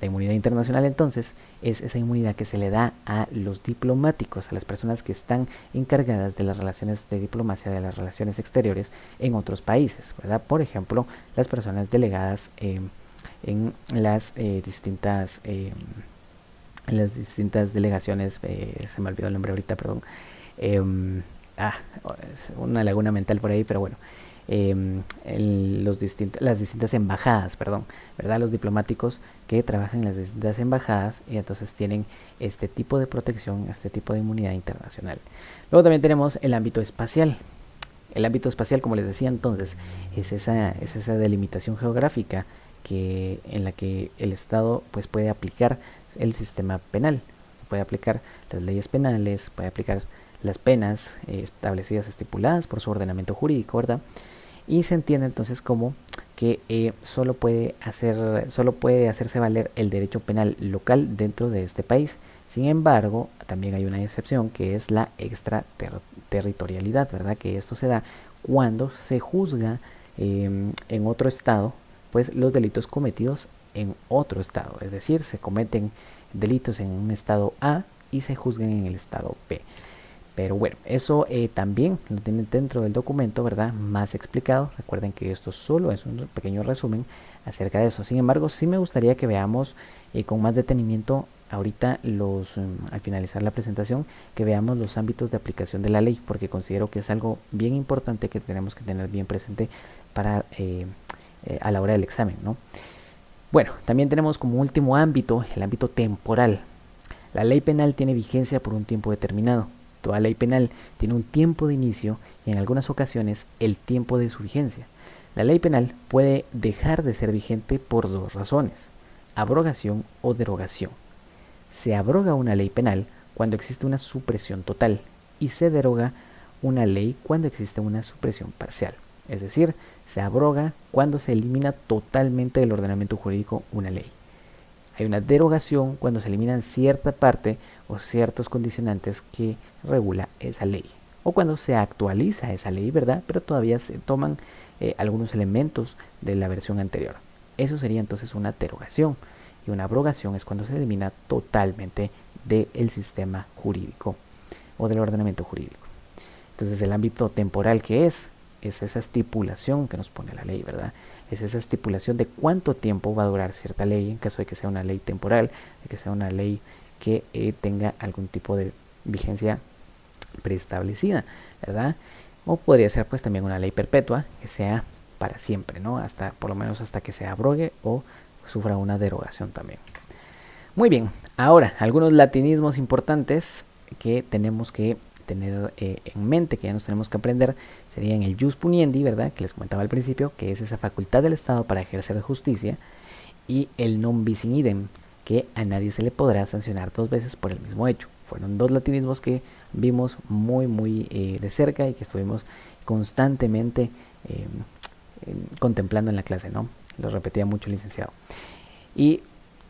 La inmunidad internacional entonces es esa inmunidad que se le da a los diplomáticos, a las personas que están encargadas de las relaciones de diplomacia, de las relaciones exteriores en otros países, ¿verdad? Por ejemplo, las personas delegadas en las distintas delegaciones, se me olvidó el nombre ahorita, perdón. Eh, es una laguna mental por ahí, pero bueno. Las distintas embajadas, perdón, ¿verdad? Los diplomáticos que trabajan en las distintas embajadas y entonces tienen este tipo de protección, este tipo de inmunidad internacional. Luego también tenemos el ámbito espacial. El ámbito espacial, como les decía entonces, es esa delimitación geográfica en la que el Estado pues, puede aplicar el sistema penal, puede aplicar las leyes penales, puede aplicar las penas establecidas, estipuladas por su ordenamiento jurídico, ¿verdad? Y se entiende entonces como que solo puede hacerse valer el derecho penal local dentro de este país. Sin embargo, también hay una excepción que es la extraterritorialidad, ¿verdad? Que esto se da cuando se juzga en otro estado, pues los delitos cometidos en otro estado, es decir, se cometen delitos en un estado A y se juzgan en el estado B. Pero bueno, eso también lo tienen dentro del documento, ¿verdad? Más explicado. Recuerden que esto solo es un pequeño resumen acerca de eso. Sin embargo, sí me gustaría que veamos con más detenimiento ahorita al finalizar la presentación, que veamos los ámbitos de aplicación de la ley, porque considero que es algo bien importante que tenemos que tener bien presente para a la hora del examen, ¿no? Bueno, también tenemos como último ámbito el ámbito temporal. La ley penal tiene vigencia por un tiempo determinado. Toda ley penal tiene un tiempo de inicio y en algunas ocasiones el tiempo de su vigencia. La ley penal puede dejar de ser vigente por dos razones: abrogación o derogación. Se abroga una ley penal cuando existe una supresión total y se deroga una ley cuando existe una supresión parcial. Es decir, se abroga cuando se elimina totalmente del ordenamiento jurídico una ley. Hay una derogación cuando se eliminan cierta parte o ciertos condicionantes que regula esa ley. O cuando se actualiza esa ley, ¿verdad? Pero todavía se toman algunos elementos de la versión anterior. Eso sería entonces una derogación. Y una abrogación es cuando se elimina totalmente del sistema jurídico o del ordenamiento jurídico. Entonces el ámbito temporal que es esa estipulación que nos pone la ley, ¿verdad? Es esa estipulación de cuánto tiempo va a durar cierta ley en caso de que sea una ley temporal, de que sea una ley que tenga algún tipo de vigencia preestablecida, ¿verdad? O podría ser pues también una ley perpetua que sea para siempre, ¿no? Por lo menos hasta que se abrogue o sufra una derogación también. Muy bien, ahora algunos latinismos importantes que tenemos que tener en mente, que ya nos tenemos que aprender, serían el jus puniendi, ¿verdad? Que les comentaba al principio, que es esa facultad del Estado para ejercer justicia, y el non bis in idem, que a nadie se le podrá sancionar dos veces por el mismo hecho. Fueron dos latinismos que vimos muy de cerca y que estuvimos constantemente contemplando en la clase, ¿no? Lo repetía mucho el licenciado. Y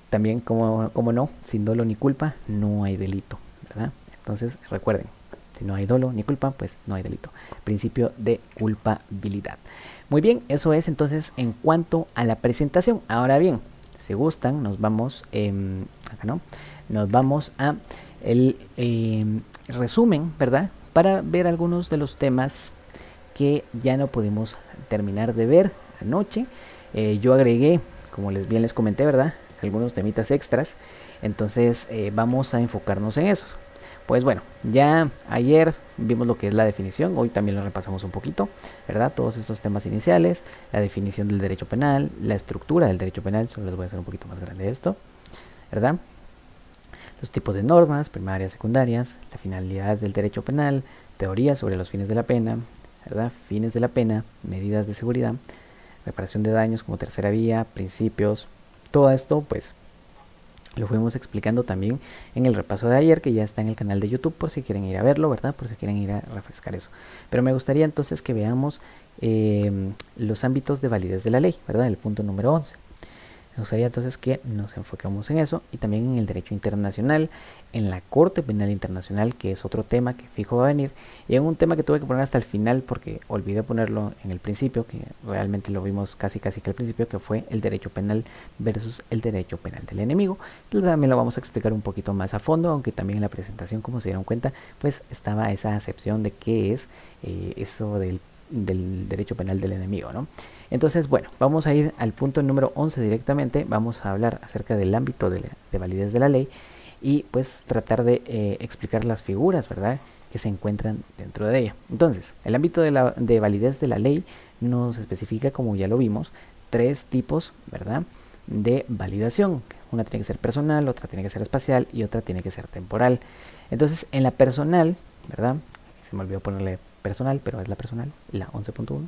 también, como no, sin dolo ni culpa no hay delito, ¿verdad? Entonces recuerden, si no hay dolo ni culpa, pues no hay delito. Principio de culpabilidad. Muy bien, eso es entonces en cuanto a la presentación. Ahora bien, si gustan, nos vamos acá, ¿no? Nos vamos a el resumen, ¿verdad? Para ver algunos de los temas que ya no pudimos terminar de ver anoche. Yo agregué, como bien les comenté, ¿verdad? Algunos temitas extras. Entonces vamos a enfocarnos en eso. Pues bueno, ya ayer vimos lo que es la definición, hoy también lo repasamos un poquito, ¿verdad? Todos estos temas iniciales, la definición del derecho penal, la estructura del derecho penal, solo les voy a hacer un poquito más grande esto, ¿verdad? Los tipos de normas, primarias, secundarias, la finalidad del derecho penal, teoría sobre los fines de la pena, ¿verdad? Fines de la pena, medidas de seguridad, reparación de daños como tercera vía, principios, todo esto pues lo fuimos explicando también en el repaso de ayer, que ya está en el canal de YouTube por si quieren ir a verlo, ¿verdad? Por si quieren ir a refrescar eso. Pero me gustaría entonces que veamos los ámbitos de validez de la ley, ¿verdad? El punto número 11. Me gustaría entonces que nos enfoquemos en eso y también en el derecho internacional, en la Corte Penal Internacional, que es otro tema que fijo va a venir, y en un tema que tuve que poner hasta el final porque olvidé ponerlo en el principio, que realmente lo vimos casi que al principio, que fue el derecho penal versus el derecho penal del enemigo. Entonces también lo vamos a explicar un poquito más a fondo, aunque también en la presentación, como se dieron cuenta, pues estaba esa acepción de qué es eso del derecho penal del enemigo, ¿no? Entonces, bueno, vamos a ir al punto número 11 directamente. Vamos a hablar acerca del ámbito de validez de la ley y pues tratar de explicar las figuras, ¿verdad?, que se encuentran dentro de ella. Entonces, el ámbito de validez de la ley nos especifica, como ya lo vimos, 3 tipos, ¿verdad?, de validación. Una tiene que ser personal, otra tiene que ser espacial y otra tiene que ser temporal. Entonces, en la personal, ¿verdad?, se me olvidó ponerle personal, pero es la personal, la 11.1.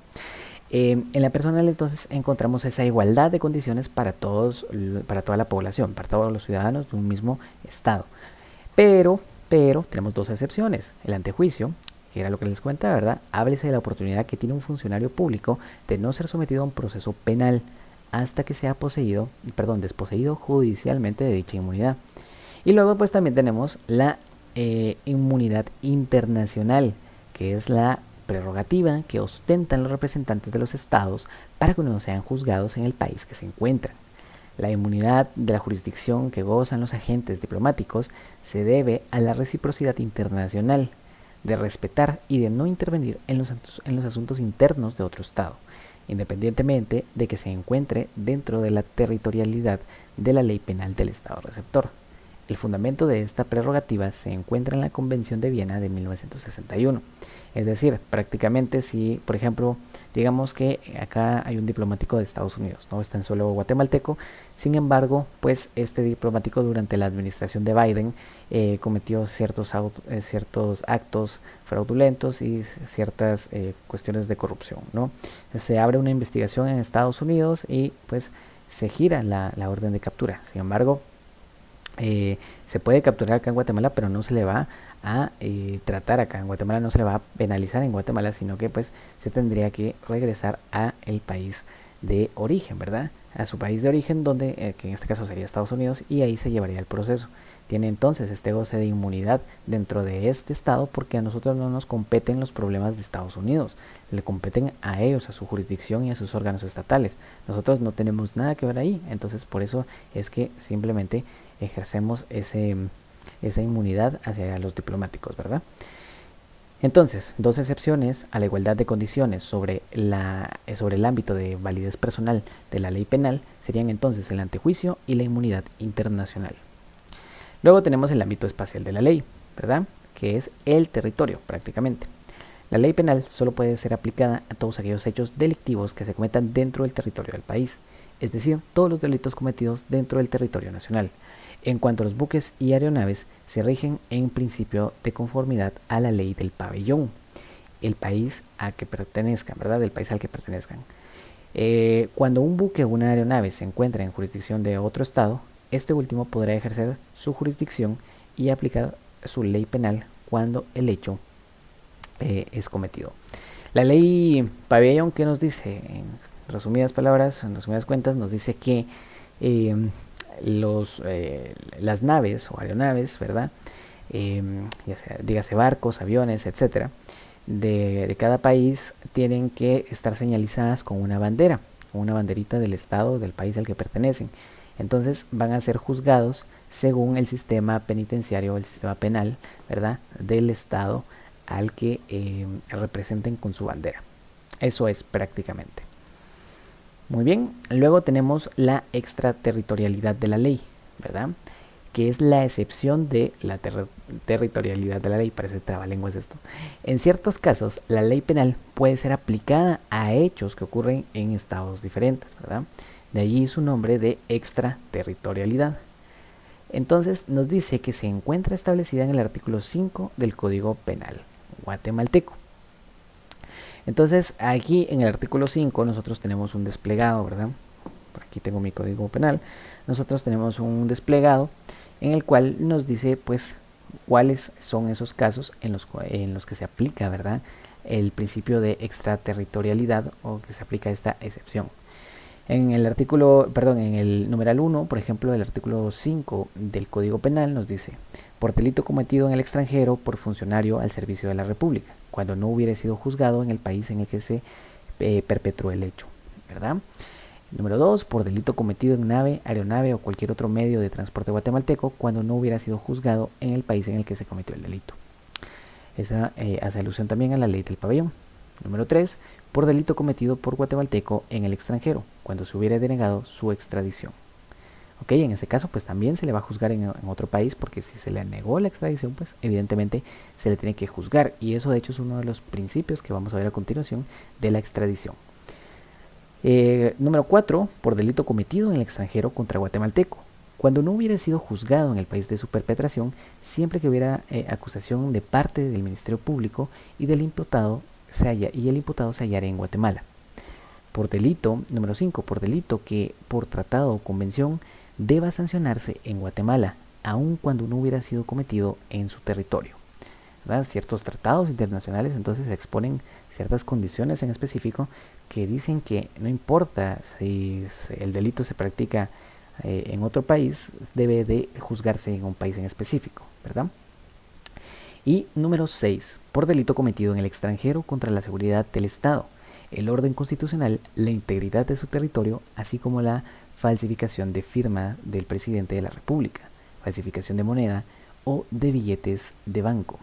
En la personal entonces encontramos esa igualdad de condiciones para toda la población, para todos los ciudadanos de un mismo estado. Pero tenemos 2 excepciones. El antejuicio, que era lo que les cuenta, ¿verdad? Háblese de la oportunidad que tiene un funcionario público de no ser sometido a un proceso penal hasta que sea desposeído judicialmente de dicha inmunidad. Y luego pues también tenemos la inmunidad internacional, que es la prerrogativa que ostentan los representantes de los estados para que no sean juzgados en el país que se encuentran. La inmunidad de la jurisdicción que gozan los agentes diplomáticos se debe a la reciprocidad internacional, de respetar y de no intervenir en los asuntos internos de otro estado, independientemente de que se encuentre dentro de la territorialidad de la ley penal del estado receptor. El fundamento de esta prerrogativa se encuentra en la Convención de Viena de 1961. Es decir, prácticamente si, por ejemplo, digamos que acá hay un diplomático de Estados Unidos, no está en suelo guatemalteco, sin embargo, pues este diplomático durante la administración de Biden cometió ciertos actos fraudulentos y ciertas cuestiones de corrupción, ¿no? Se abre una investigación en Estados Unidos y pues se gira la orden de captura. Sin embargo, se puede capturar acá en Guatemala, pero no se le va a tratar acá en Guatemala, no se le va a penalizar en Guatemala, sino que pues se tendría que regresar a el país de origen, ¿verdad? A su país de origen, donde que en este caso sería Estados Unidos, y ahí se llevaría el proceso. Tiene entonces este goce de inmunidad dentro de este estado porque a nosotros no nos competen los problemas de Estados Unidos, le competen a ellos, a su jurisdicción y a sus órganos estatales. Nosotros no tenemos nada que ver ahí, entonces por eso es que simplemente ejercemos esa inmunidad hacia los diplomáticos, ¿verdad? Entonces, 2 excepciones a la igualdad de condiciones sobre el ámbito de validez personal de la ley penal serían entonces el antejuicio y la inmunidad internacional. Luego tenemos el ámbito espacial de la ley, ¿verdad?, que es el territorio prácticamente. La ley penal solo puede ser aplicada a todos aquellos hechos delictivos que se cometan dentro del territorio del país, es decir, todos los delitos cometidos dentro del territorio nacional. En cuanto a los buques y aeronaves, se rigen en principio de conformidad a la ley del pabellón, el país a que pertenezcan, ¿verdad?, del país al que pertenezcan. Cuando un buque o una aeronave se encuentra en jurisdicción de otro estado, este último podrá ejercer su jurisdicción y aplicar su ley penal cuando el hecho es cometido. La ley pabellón, ¿qué nos dice? En resumidas palabras, en resumidas cuentas, nos dice que las naves o aeronaves, ¿verdad?, ya sea, dígase barcos, aviones, etcétera, de cada país tienen que estar señalizadas con una bandera, con una banderita del estado, del país al que pertenecen. Entonces van a ser juzgados según el sistema penitenciario, el sistema penal, ¿verdad?, del estado al que representen con su bandera. Eso es prácticamente. Muy bien, luego tenemos la extraterritorialidad de la ley, ¿verdad?, que es la excepción de la territorialidad de la ley. Parece trabalenguas esto. En ciertos casos, la ley penal puede ser aplicada a hechos que ocurren en estados diferentes, ¿verdad? De allí su nombre de extraterritorialidad. Entonces nos dice que se encuentra establecida en el artículo 5 del Código Penal guatemalteco. Entonces aquí en el artículo 5 nosotros tenemos un desplegado, ¿verdad? Por aquí tengo mi Código Penal. Nosotros tenemos un desplegado en el cual nos dice pues cuáles son esos casos en los que se aplica, ¿verdad?, el principio de extraterritorialidad, o que se aplica esta excepción. En el artículo, perdón, en el numeral 1, por ejemplo, el artículo 5 del Código Penal nos dice, por delito cometido en el extranjero por funcionario al servicio de la República, cuando no hubiera sido juzgado en el país en el que se perpetró el hecho, ¿verdad? Número 2, por delito cometido en nave, aeronave o cualquier otro medio de transporte guatemalteco, cuando no hubiera sido juzgado en el país en el que se cometió el delito. Esa hace alusión también a la ley del pabellón. Número 3, por delito cometido por guatemalteco en el extranjero, cuando se hubiera denegado su extradición. Ok, en ese caso pues también se le va a juzgar en otro país, porque si se le negó la extradición, pues evidentemente se le tiene que juzgar, y eso de hecho es uno de los principios que vamos a ver a continuación de la extradición. Número 4, por delito cometido en el extranjero contra guatemalteco, cuando no hubiera sido juzgado en el país de su perpetración, siempre que hubiera acusación de parte del Ministerio Público y del imputado y el imputado se hallara en Guatemala. Por delito, número 5, por delito que por tratado o convención deba sancionarse en Guatemala, aun cuando no hubiera sido cometido en su territorio. ¿Verdad? Ciertos tratados internacionales entonces exponen ciertas condiciones en específico que dicen que no importa si el delito se practica en otro país, debe de juzgarse en un país en específico, ¿verdad? Y número 6, por delito cometido en el extranjero contra la seguridad del Estado, el orden constitucional, la integridad de su territorio, así como la falsificación de firma del presidente de la República, falsificación de moneda o de billetes de banco,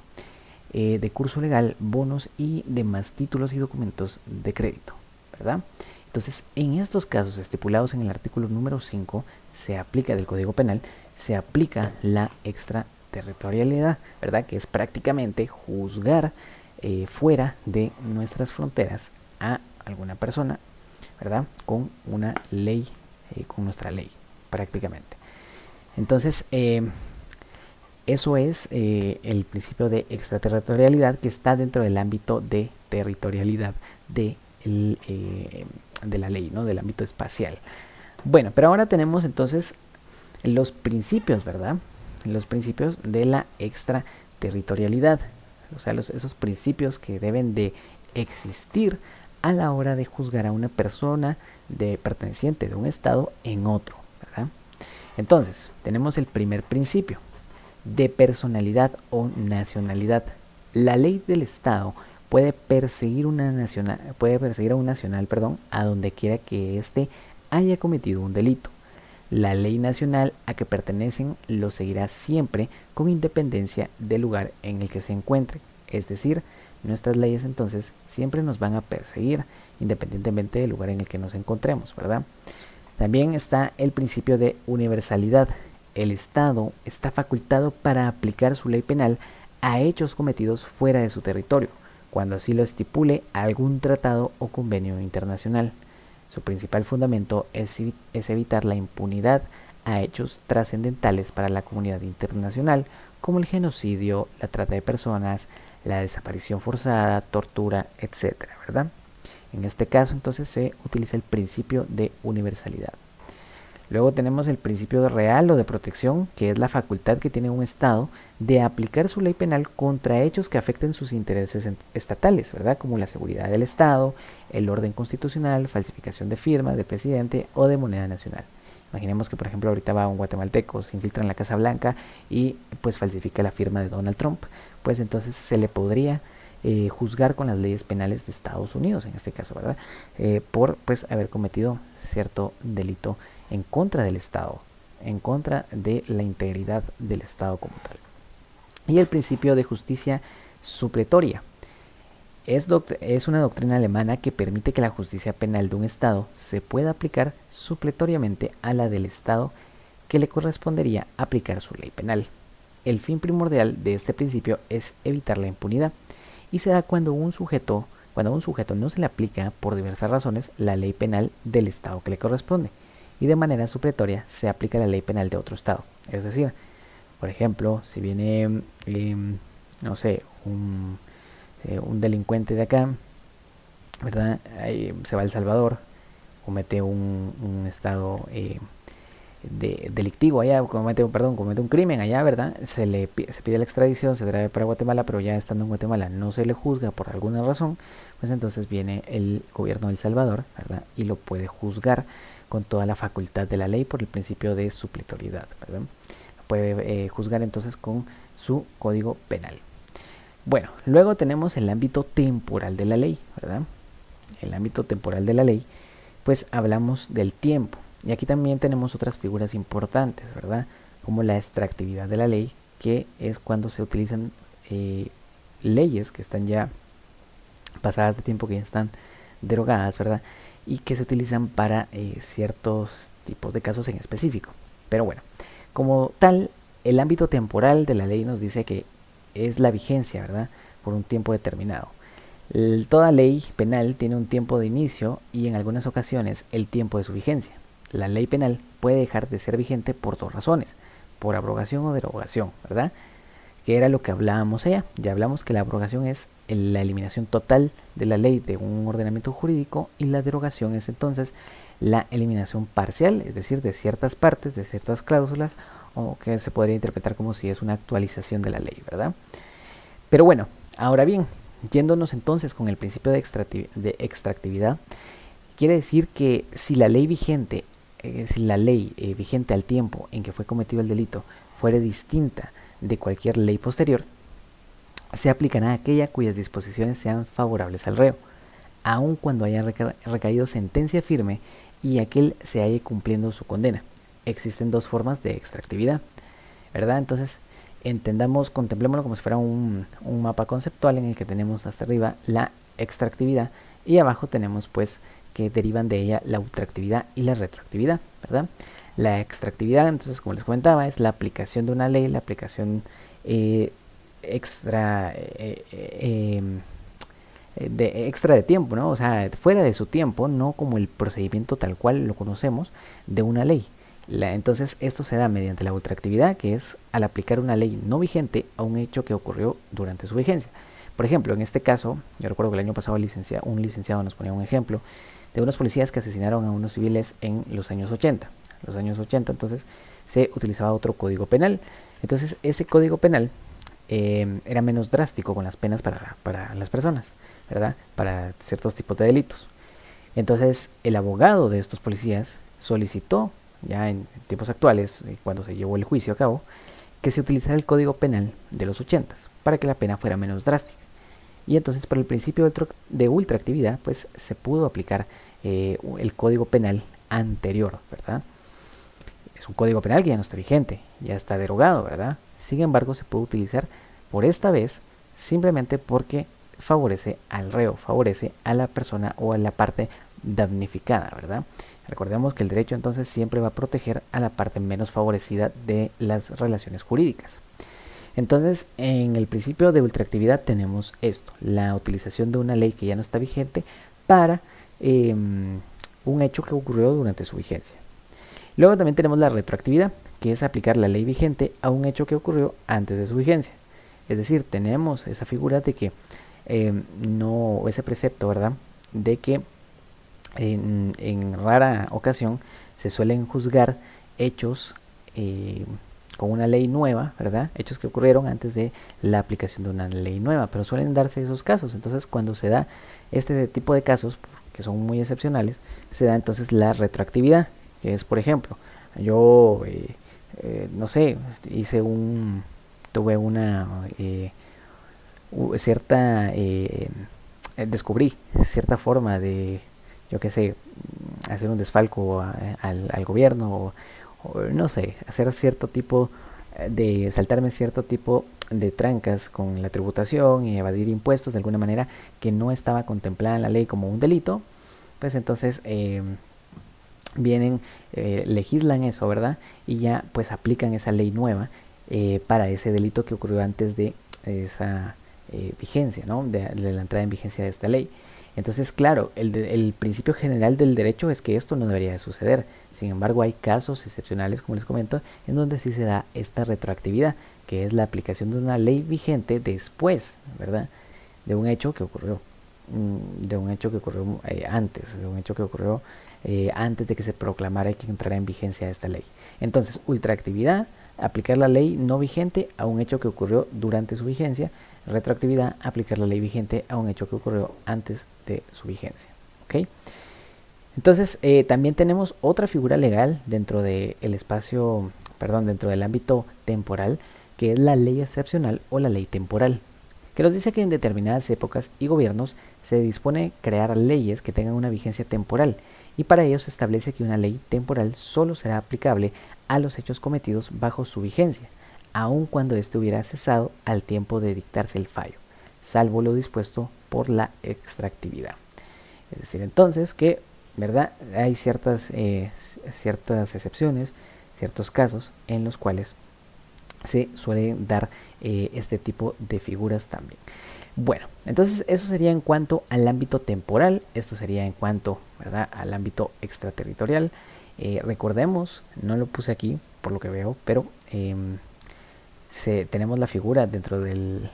de curso legal, bonos y demás títulos y documentos de crédito, ¿verdad? Entonces, en estos casos estipulados en el artículo número 5, se aplica del Código Penal, se aplica la extraterritorialidad, ¿verdad? Que es prácticamente juzgar fuera de nuestras fronteras a alguna persona, ¿verdad? Con una ley, con nuestra ley, prácticamente. Entonces, eso es el principio de extraterritorialidad, que está dentro del ámbito de territorialidad de la ley, ¿no? Del ámbito espacial. Bueno, pero ahora tenemos entonces los principios, ¿verdad? Los principios de la extraterritorialidad. O sea, esos principios que deben de existir a la hora de juzgar a una persona perteneciente de un estado en otro, ¿verdad? Entonces, tenemos el primer principio de personalidad o nacionalidad. La ley del estado puede perseguir a un nacional, a donde quiera que éste haya cometido un delito. La ley nacional a que pertenecen lo seguirá siempre con independencia del lugar en el que se encuentre. Es decir, nuestras leyes entonces siempre nos van a perseguir independientemente del lugar en el que nos encontremos, ¿verdad? También está el principio de universalidad. El Estado está facultado para aplicar su ley penal a hechos cometidos fuera de su territorio, cuando así lo estipule algún tratado o convenio internacional. Su principal fundamento es evitar la impunidad a hechos trascendentales para la comunidad internacional, como el genocidio, la trata de personas, la desaparición forzada, tortura, etc., ¿verdad? En este caso, entonces, se utiliza el principio de universalidad. Luego tenemos el principio de real o de protección, que es la facultad que tiene un Estado de aplicar su ley penal contra hechos que afecten sus intereses estatales, ¿verdad? Como la seguridad del Estado, el orden constitucional, falsificación de firmas del presidente o de moneda nacional. Imaginemos que, por ejemplo, ahorita va un guatemalteco, se infiltra en la Casa Blanca y pues falsifica la firma de Donald Trump. Pues entonces se le podría juzgar con las leyes penales de Estados Unidos, en este caso, ¿verdad? Por pues haber cometido cierto delito en contra del Estado, en contra de la integridad del Estado como tal. Y el principio de justicia supletoria. Es una doctrina alemana que permite que la justicia penal de un Estado se pueda aplicar supletoriamente a la del Estado que le correspondería aplicar su ley penal. El fin primordial de este principio es evitar la impunidad, y se da cuando a un sujeto no se le aplica por diversas razones la ley penal del Estado que le corresponde, y de manera supletoria se aplica la ley penal de otro Estado. Es decir, por ejemplo, si viene, no sé, un delincuente de acá, ¿verdad? Ahí se va a El Salvador, comete un estado delictivo allá, comete un crimen allá, ¿verdad? Se pide la extradición, se trae para Guatemala, pero ya estando en Guatemala no se le juzga por alguna razón, pues entonces viene el gobierno de El Salvador, ¿verdad? Y lo puede juzgar con toda la facultad de la ley por el principio de supletoriedad, ¿verdad? Lo puede juzgar entonces con su código penal. Bueno, luego tenemos el ámbito temporal de la ley, ¿verdad? El ámbito temporal de la ley, pues hablamos del tiempo. Y aquí también tenemos otras figuras importantes, ¿verdad? Como la extractividad de la ley, que es cuando se utilizan leyes que están ya pasadas de tiempo, que ya están derogadas, ¿verdad? Y que se utilizan para ciertos tipos de casos en específico. Pero bueno, como tal, el ámbito temporal de la ley nos dice que es la vigencia, ¿verdad? Por un tiempo determinado. Toda ley penal tiene un tiempo de inicio y en algunas ocasiones el tiempo de su vigencia. La ley penal puede dejar de ser vigente por dos razones, por abrogación o derogación, ¿verdad? Que era lo que hablábamos allá. Ya hablamos que la abrogación es la eliminación total de la ley de un ordenamiento jurídico y la derogación es entonces la eliminación parcial, es decir, de ciertas partes, de ciertas cláusulas, o que se podría interpretar como si es una actualización de la ley, ¿verdad? Pero bueno, ahora bien, yéndonos entonces con el principio de extractividad, quiere decir que si la ley vigente vigente al tiempo en que fue cometido el delito fuere distinta de cualquier ley posterior, se aplicará aquella cuyas disposiciones sean favorables al reo, aun cuando haya recaído sentencia firme y aquel se halle cumpliendo su condena. Existen dos formas de extractividad, ¿verdad? Entonces, contemplémoslo como si fuera un mapa conceptual en el que tenemos hasta arriba la extractividad y abajo tenemos pues que derivan de ella la ultraactividad y la retroactividad, ¿verdad? La extractividad, entonces, como les comentaba, es la aplicación de una ley, la aplicación extra de tiempo, ¿no? O sea, fuera de su tiempo, no como el procedimiento tal cual lo conocemos de una ley. Entonces, esto se da mediante la ultraactividad, que es al aplicar una ley no vigente a un hecho que ocurrió durante su vigencia. Por ejemplo, en este caso, yo recuerdo que el año pasado un licenciado nos ponía un ejemplo de unos policías que asesinaron a unos civiles en los años 80. Los años 80, entonces, se utilizaba otro código penal. Entonces, ese código penal era menos drástico con las penas para las personas, ¿verdad? Para ciertos tipos de delitos. Entonces, el abogado de estos policías solicitó, ya en tiempos actuales, cuando se llevó el juicio a cabo, que se utilizara el código penal de los 80 para que la pena fuera menos drástica. Y entonces, por el principio de ultraactividad, pues se pudo aplicar el código penal anterior, ¿verdad? Es un código penal que ya no está vigente, ya está derogado, ¿verdad? Sin embargo, se puede utilizar por esta vez simplemente porque favorece al reo, favorece a la persona o a la parte damnificada, ¿verdad? Recordemos que el derecho entonces siempre va a proteger a la parte menos favorecida de las relaciones jurídicas. Entonces, en el principio de ultraactividad tenemos esto, la utilización de una ley que ya no está vigente para un hecho que ocurrió durante su vigencia. Luego también tenemos la retroactividad, que es aplicar la ley vigente a un hecho que ocurrió antes de su vigencia. Es decir, tenemos esa figura de que ese precepto, ¿verdad? De que en rara ocasión se suelen juzgar hechos con una ley nueva, ¿verdad? Hechos que ocurrieron antes de la aplicación de una ley nueva, pero suelen darse esos casos. Entonces, cuando se da este tipo de casos, que son muy excepcionales, se da entonces la retroactividad, que es, por ejemplo, yo, no sé, tuve una descubrí cierta forma de, yo qué sé, hacer un desfalco al gobierno o no sé, hacer cierto tipo saltarme cierto tipo de trancas con la tributación y evadir impuestos de alguna manera que no estaba contemplada en la ley como un delito, pues entonces legislan eso, ¿verdad? Y ya pues aplican esa ley nueva para ese delito que ocurrió antes de esa vigencia, ¿no? De la entrada en vigencia de esta ley. Entonces, claro, el principio general del derecho es que esto no debería de suceder. Sin embargo, hay casos excepcionales, como les comento, en donde sí se da esta retroactividad, que es la aplicación de una ley vigente después, ¿verdad?, de un hecho que ocurrió. de un hecho que ocurrió antes, de un hecho que ocurrió antes de que se proclamara que entrara en vigencia esta ley. Entonces, ultraactividad, aplicar la ley no vigente a un hecho que ocurrió durante su vigencia. Retroactividad, aplicar la ley vigente a un hecho que ocurrió antes de su vigencia. ¿Ok? Entonces, también tenemos otra figura legal dentro del espacio, perdón, dentro del ámbito temporal, que es la ley excepcional o la ley temporal, que nos dice que en determinadas épocas y gobiernos se dispone crear leyes que tengan una vigencia temporal, y para ello se establece que una ley temporal solo será aplicable a los hechos cometidos bajo su vigencia, aun cuando éste hubiera cesado al tiempo de dictarse el fallo, salvo lo dispuesto por la extractividad. Es decir, entonces que, ¿verdad?, hay ciertas excepciones, ciertos casos en los cuales se suele dar este tipo de figuras también. Bueno, entonces eso sería en cuanto al ámbito temporal. Esto sería en cuanto, ¿verdad?, al ámbito extraterritorial. Recordemos, no lo puse aquí por lo que veo, pero tenemos la figura dentro del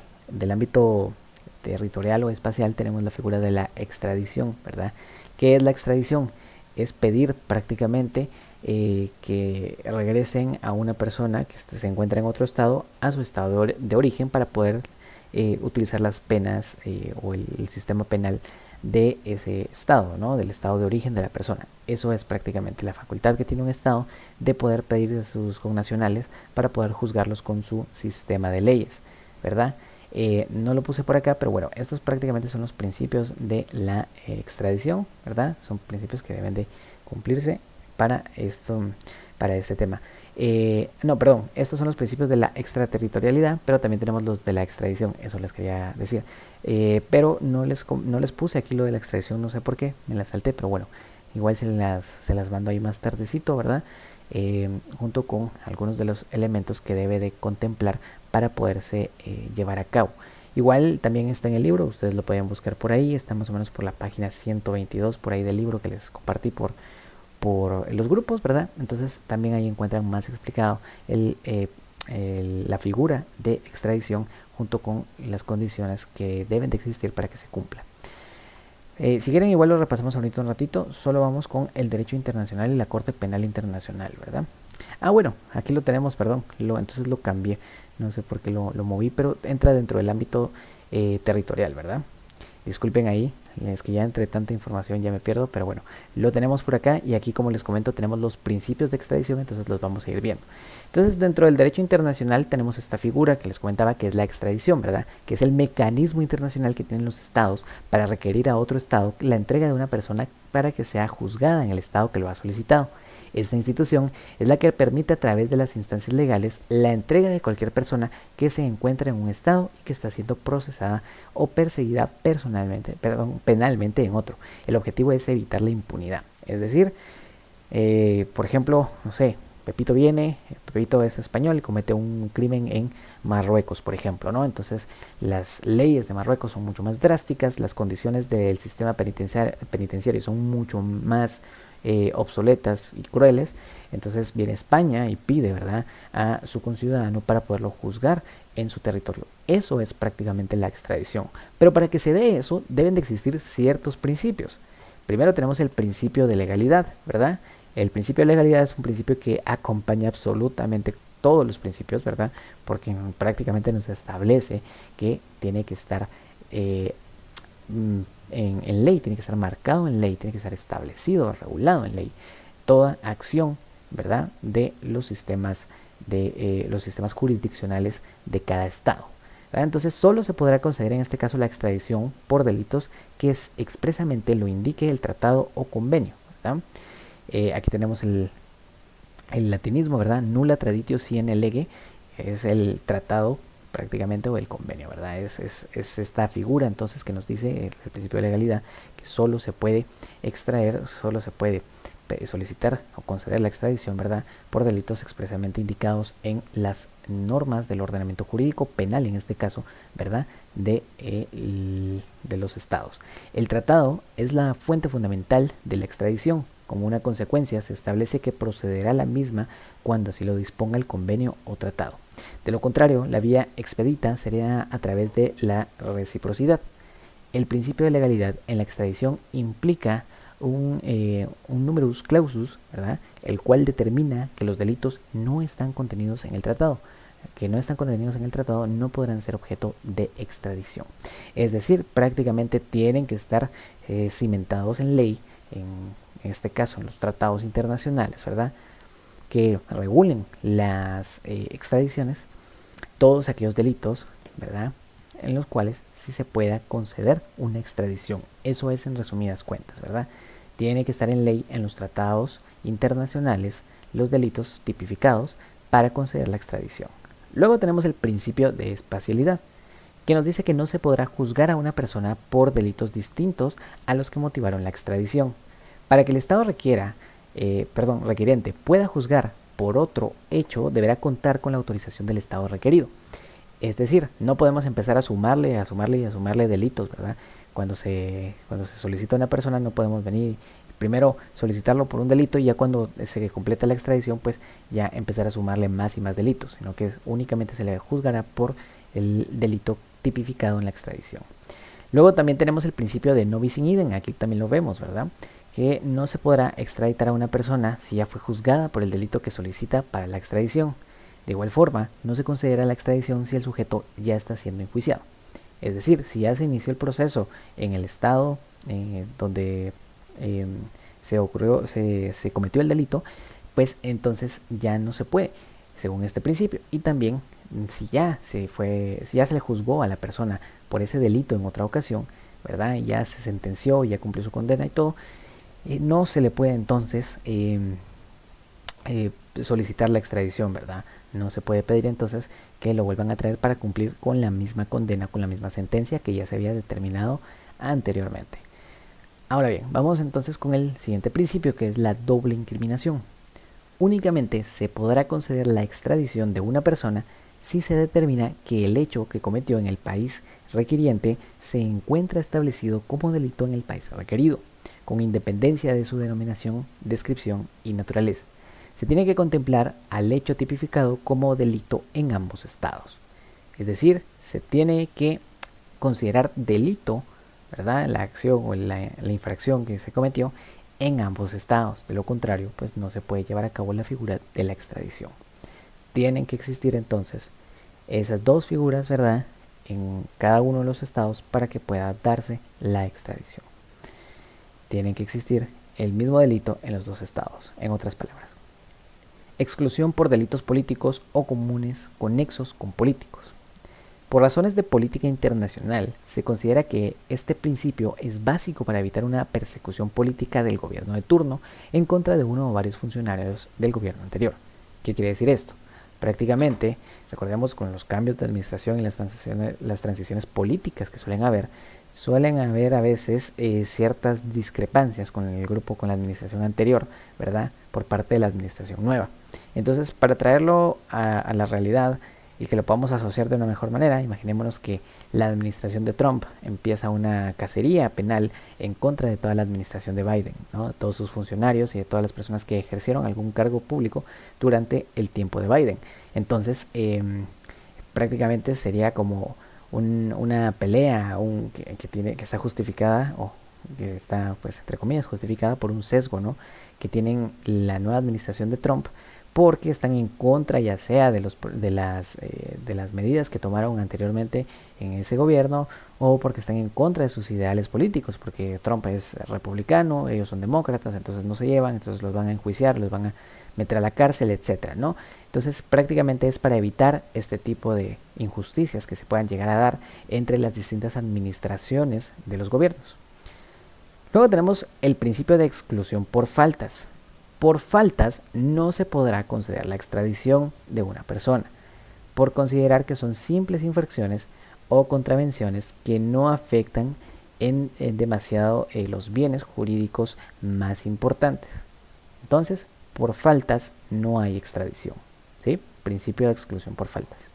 ámbito territorial o espacial, tenemos la figura de la extradición, ¿verdad? ¿Qué es la extradición? Es pedir prácticamente que regresen a una persona que se encuentra en otro estado a su estado de origen para poder utilizar las penas o el sistema penal de ese estado, ¿no?, del estado de origen de la persona. Eso es prácticamente la facultad que tiene un estado de poder pedir a sus connacionales para poder juzgarlos con su sistema de leyes, ¿verdad? No lo puse por acá, pero bueno, estos prácticamente son los principios de la extradición, ¿verdad? Son principios que deben de cumplirse para esto, para este tema. No, perdón, estos son los principios de la extraterritorialidad, pero también tenemos los de la extradición, eso les quería decir. Pero no les puse aquí lo de la extradición, no sé por qué, me la salté, pero bueno, igual se las mando ahí más tardecito, ¿verdad? Junto con algunos de los elementos que debe de contemplar para poderse llevar a cabo. Igual también está en el libro, ustedes lo pueden buscar por ahí, está más o menos por la página 122 por ahí del libro que les compartí por los grupos, ¿verdad? Entonces también ahí encuentran más explicado la figura de extradición junto con las condiciones que deben de existir para que se cumpla. Si quieren igual lo repasamos ahorita un ratito, solo vamos con el derecho internacional y la Corte Penal Internacional, ¿verdad? Ah, bueno, aquí lo tenemos, perdón, entonces lo cambié, no sé por qué lo moví, pero entra dentro del ámbito territorial, ¿verdad? Disculpen ahí, es que ya entre tanta información ya me pierdo, pero bueno, lo tenemos por acá y aquí, como les comento, tenemos los principios de extradición, entonces los vamos a ir viendo. Entonces, dentro del derecho internacional tenemos esta figura que les comentaba que es la extradición, ¿verdad? Que es el mecanismo internacional que tienen los estados para requerir a otro estado la entrega de una persona para que sea juzgada en el estado que lo ha solicitado. Esta institución es la que permite a través de las instancias legales la entrega de cualquier persona que se encuentra en un estado y que está siendo procesada o perseguida penalmente en otro. El objetivo es evitar la impunidad. Es decir, por ejemplo, no sé, Pepito es español y comete un crimen en Marruecos, por ejemplo, ¿no? Entonces las leyes de Marruecos son mucho más drásticas, las condiciones del sistema penitenciario son mucho más obsoletas y crueles. Entonces viene España y pide, ¿verdad?, a su conciudadano para poderlo juzgar en su territorio. Eso es prácticamente la extradición. Pero para que se dé eso, deben de existir ciertos principios. Primero tenemos el principio de legalidad, ¿verdad? El principio de legalidad es un principio que acompaña absolutamente todos los principios, ¿verdad? Porque prácticamente nos establece que tiene que estar en ley, tiene que estar marcado en ley, tiene que estar establecido, regulado en ley. Toda acción, ¿verdad?, de los sistemas jurisdiccionales de cada estado, ¿verdad? Entonces solo se podrá conceder en este caso la extradición por delitos que expresamente lo indique el tratado o convenio, ¿verdad? Aquí tenemos el latinismo, ¿verdad? Nulla traditio sine lege, que es el tratado prácticamente o el convenio, ¿verdad? Es esta figura entonces que nos dice el principio de legalidad que solo se puede extraer, solo se puede solicitar o conceder la extradición, ¿verdad?, por delitos expresamente indicados en las normas del ordenamiento jurídico penal, en este caso, ¿verdad?, de los estados. El tratado es la fuente fundamental de la extradición. Como una consecuencia, se establece que procederá la misma cuando así lo disponga el convenio o tratado. De lo contrario, la vía expedita sería a través de la reciprocidad. el principio de legalidad en la extradición implica un numerus clausus, ¿verdad? El cual determina que los delitos no están contenidos en el tratado. Que no están contenidos en el tratado no podrán ser objeto de extradición. Es decir, prácticamente tienen que estar cimentados en ley, en este caso en los tratados internacionales, ¿verdad? Que regulen las extradiciones, todos aquellos delitos, ¿verdad? En los cuales sí se pueda conceder una extradición. Eso es en resumidas cuentas, ¿verdad? Tiene que estar en ley en los tratados internacionales los delitos tipificados para conceder la extradición. Luego tenemos el principio de espacialidad, que nos dice que no se podrá juzgar a una persona por delitos distintos a los que motivaron la extradición. Para que el Estado requiriente pueda juzgar por otro hecho, deberá contar con la autorización del Estado requerido. Es decir, no podemos empezar a sumarle delitos, ¿verdad? Cuando se solicita a una persona no podemos venir primero solicitarlo por un delito y ya cuando se completa la extradición pues ya empezar a sumarle más y más delitos, sino que únicamente se le juzgará por el delito tipificado en la extradición. Luego también tenemos el principio de no bis in idem, aquí también lo vemos, ¿verdad? Que no se podrá extraditar a una persona si ya fue juzgada por el delito que solicita para la extradición. De igual forma, no se considera la extradición si el sujeto ya está siendo enjuiciado. Es decir, si ya se inició el proceso en el estado donde se cometió el delito, pues entonces ya no se puede, según este principio. Y también, si ya se le juzgó a la persona por ese delito en otra ocasión, ¿verdad? Ya se sentenció, ya cumplió su condena y todo, no se le puede entonces solicitar la extradición, ¿verdad? No se puede pedir entonces que lo vuelvan a traer para cumplir con la misma condena, con la misma sentencia que ya se había determinado anteriormente. Ahora bien, vamos entonces con el siguiente principio, que es la doble incriminación. Únicamente se podrá conceder la extradición de una persona si se determina que el hecho que cometió en el país requiriente se encuentra establecido como delito en el país requerido, con independencia de su denominación, descripción y naturaleza. Se tiene que contemplar al hecho tipificado como delito en ambos estados. Es decir, se tiene que considerar delito, ¿verdad?, la acción o la infracción que se cometió en ambos estados. De lo contrario, pues no se puede llevar a cabo la figura de la extradición. Tienen que existir entonces esas dos figuras, ¿verdad?, en cada uno de los estados para que pueda darse la extradición. Tienen que existir el mismo delito en los dos estados, en otras palabras. Exclusión por delitos políticos o comunes con nexos con políticos. Por razones de política internacional, se considera que este principio es básico para evitar una persecución política del gobierno de turno en contra de uno o varios funcionarios del gobierno anterior. ¿Qué quiere decir esto? Prácticamente, recordemos con los cambios de administración y las transiciones políticas que suelen haber a veces ciertas discrepancias con el grupo, con la administración anterior, ¿verdad?, por parte de la administración nueva. Entonces, para traerlo a la realidad y que lo podamos asociar de una mejor manera, imaginémonos que la administración de Trump empieza una cacería penal en contra de toda la administración de Biden, ¿no?, de todos sus funcionarios y de todas las personas que ejercieron algún cargo público durante el tiempo de Biden. Entonces, prácticamente sería como una pelea que está justificada, o que está, pues, entre comillas, justificada por un sesgo, ¿no?, que tienen la nueva administración de Trump, porque están en contra ya sea de las medidas que tomaron anteriormente en ese gobierno, o porque están en contra de sus ideales políticos, porque Trump es republicano, ellos son demócratas, entonces no se llevan, entonces los van a enjuiciar, los van a meter a la cárcel, etcétera, ¿no? Entonces prácticamente es para evitar este tipo de injusticias que se puedan llegar a dar entre las distintas administraciones de los gobiernos. Luego tenemos el principio de exclusión por faltas. Por faltas no se podrá conceder la extradición de una persona, por considerar que son simples infracciones o contravenciones que no afectan en demasiado los bienes jurídicos más importantes. Entonces, por faltas no hay extradición, ¿sí? Principio de exclusión por faltas.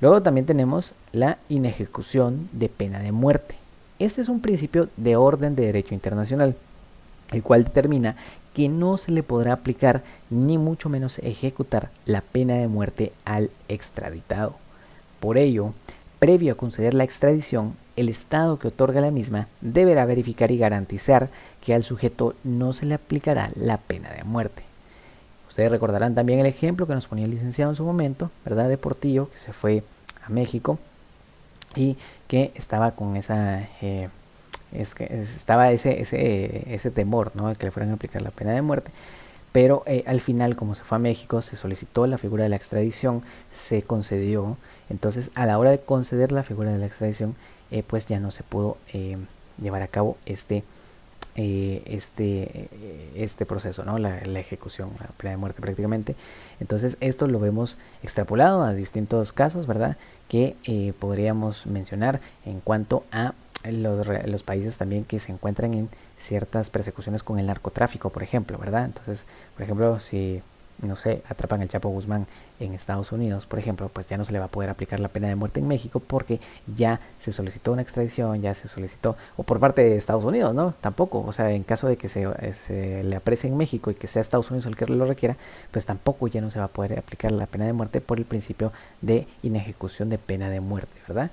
Luego también tenemos la inejecución de pena de muerte. Este es un principio de orden de derecho internacional, el cual determina que no se le podrá aplicar ni mucho menos ejecutar la pena de muerte al extraditado. Por ello, previo a conceder la extradición, el Estado que otorga la misma deberá verificar y garantizar que al sujeto no se le aplicará la pena de muerte. Ustedes recordarán también el ejemplo que nos ponía el licenciado en su momento, ¿verdad? De Portillo, que se fue a México y que estaba con esa... estaba ese temor, ¿no?, de que le fueran a aplicar la pena de muerte. Pero al final, como se fue a México, se solicitó la figura de la extradición, se concedió. Entonces, a la hora de conceder la figura de la extradición, pues ya no se pudo llevar a cabo este proceso, ¿no? La ejecución, la pena de muerte prácticamente. Entonces esto lo vemos extrapolado a distintos casos, ¿verdad?, que podríamos mencionar en cuanto a los países también que se encuentran en ciertas persecuciones con el narcotráfico, por ejemplo, ¿verdad? Entonces, por ejemplo, si, no sé, atrapan al Chapo Guzmán en Estados Unidos, por ejemplo, pues ya no se le va a poder aplicar la pena de muerte en México porque ya se solicitó una extradición, ya se solicitó, o por parte de Estados Unidos, ¿no? Tampoco, o sea, en caso de que se le aprecie en México y que sea Estados Unidos el que lo requiera, pues tampoco ya no se va a poder aplicar la pena de muerte por el principio de inejecución de pena de muerte, ¿verdad?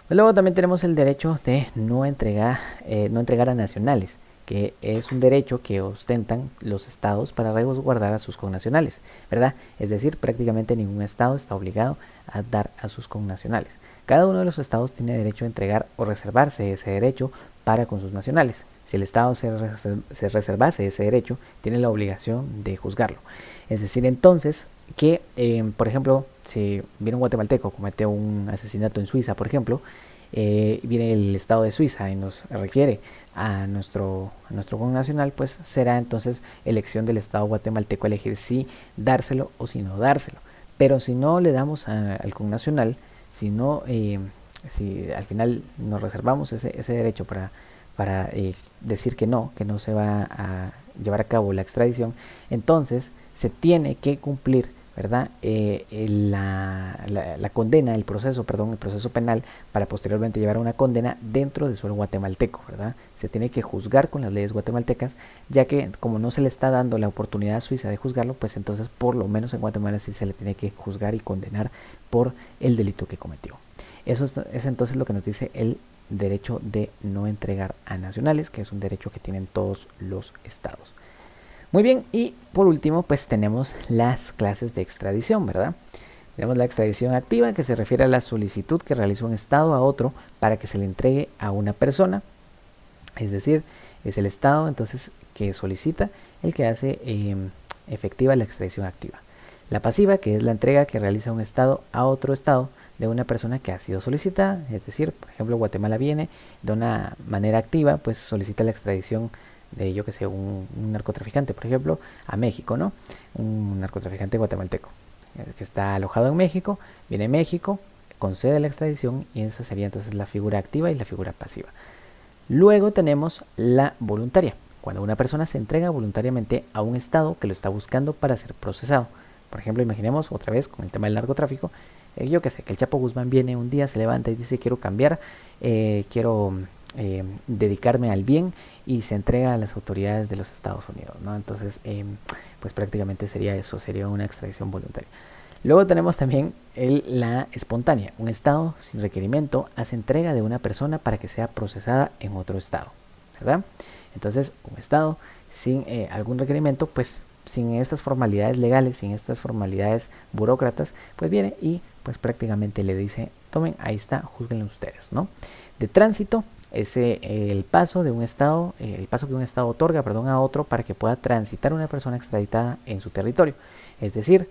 Pues luego también tenemos el derecho de no entregar a nacionales, que es un derecho que ostentan los estados para resguardar a sus connacionales, ¿verdad? Es decir, prácticamente ningún estado está obligado a dar a sus connacionales. Cada uno de los estados tiene derecho a entregar o reservarse ese derecho para con sus nacionales. Si el estado se reservase ese derecho, tiene la obligación de juzgarlo. Es decir, entonces, que, por ejemplo, si viene un guatemalteco, comete un asesinato en Suiza, por ejemplo, viene el Estado de Suiza y nos requiere a nuestro connacional, pues será entonces elección del Estado guatemalteco elegir si dárselo o si no dárselo. Pero si no le damos al connacional, si al final nos reservamos ese derecho para decir que no se va a llevar a cabo la extradición, entonces se tiene que cumplir, ¿verdad? La condena, el proceso penal para posteriormente llevar a una condena dentro del suelo guatemalteco, ¿verdad? Se tiene que juzgar con las leyes guatemaltecas, ya que como no se le está dando la oportunidad a Suiza de juzgarlo, pues entonces por lo menos en Guatemala sí se le tiene que juzgar y condenar por el delito que cometió. Eso es entonces lo que nos dice el derecho de no entregar a nacionales, que es un derecho que tienen todos los estados. Muy bien, y por último, pues tenemos las clases de extradición, ¿verdad? Tenemos la extradición activa, que se refiere a la solicitud que realiza un estado a otro para que se le entregue a una persona. Es decir, es el estado entonces que solicita el que hace efectiva la extradición activa. La pasiva, que es la entrega que realiza un estado a otro estado de una persona que ha sido solicitada. Es decir, por ejemplo, Guatemala viene de una manera activa, pues solicita la extradición de, yo que sé, un narcotraficante, por ejemplo, a México, ¿no? Un narcotraficante guatemalteco que está alojado en México, viene a México, concede la extradición y esa sería entonces la figura activa y la figura pasiva. Luego tenemos la voluntaria, cuando una persona se entrega voluntariamente a un estado que lo está buscando para ser procesado. Por ejemplo, imaginemos otra vez con el tema del narcotráfico, yo que sé, que el Chapo Guzmán viene un día, se levanta y dice quiero cambiar, quiero dedicarme al bien, y se entrega a las autoridades de los Estados Unidos, ¿no? Entonces, pues prácticamente sería eso, sería una extradición voluntaria. Luego tenemos también la espontánea. Un estado sin requerimiento hace entrega de una persona para que sea procesada en otro estado, ¿verdad? Entonces, un estado sin algún requerimiento, pues sin estas formalidades legales, sin estas formalidades burócratas, pues viene y pues prácticamente le dice, tomen, ahí está, juzguenlo ustedes, ¿no? De tránsito es el paso de un estado, el paso que un estado otorga, a otro para que pueda transitar una persona extraditada en su territorio. Es decir,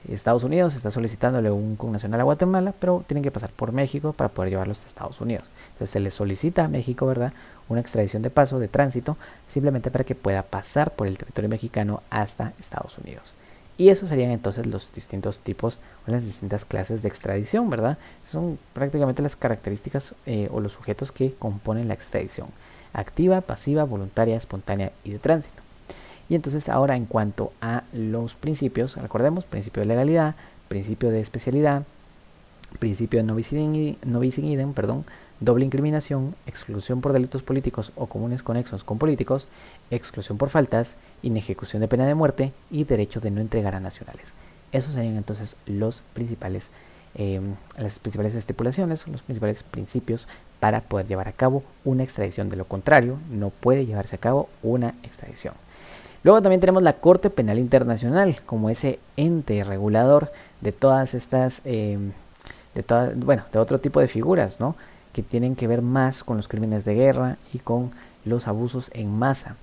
Estados Unidos está solicitándole un connacional a Guatemala, pero tienen que pasar por México para poder llevarlo hasta Estados Unidos. Entonces se le solicita a México, ¿verdad?, una extradición de paso, de tránsito, simplemente para que pueda pasar por el territorio mexicano hasta Estados Unidos. Y esos serían entonces los distintos tipos o las distintas clases de extradición, ¿verdad? Son prácticamente las características o los sujetos que componen la extradición: activa, pasiva, voluntaria, espontánea y de tránsito. Y entonces ahora, en cuanto a los principios, recordemos: principio de legalidad, principio de especialidad, principio de no bis in idem, doble incriminación, exclusión por delitos políticos o comunes conexos con políticos, exclusión por faltas, inejecución de pena de muerte y derecho de no entregar a nacionales. Esos serían entonces los principales las principales estipulaciones, los principales principios para poder llevar a cabo una extradición. De lo contrario, no puede llevarse a cabo una extradición. Luego también tenemos la Corte Penal Internacional como ese ente regulador de todas estas, de otro tipo de figuras, ¿no? Que tienen que ver más con los crímenes de guerra y con los abusos en masa.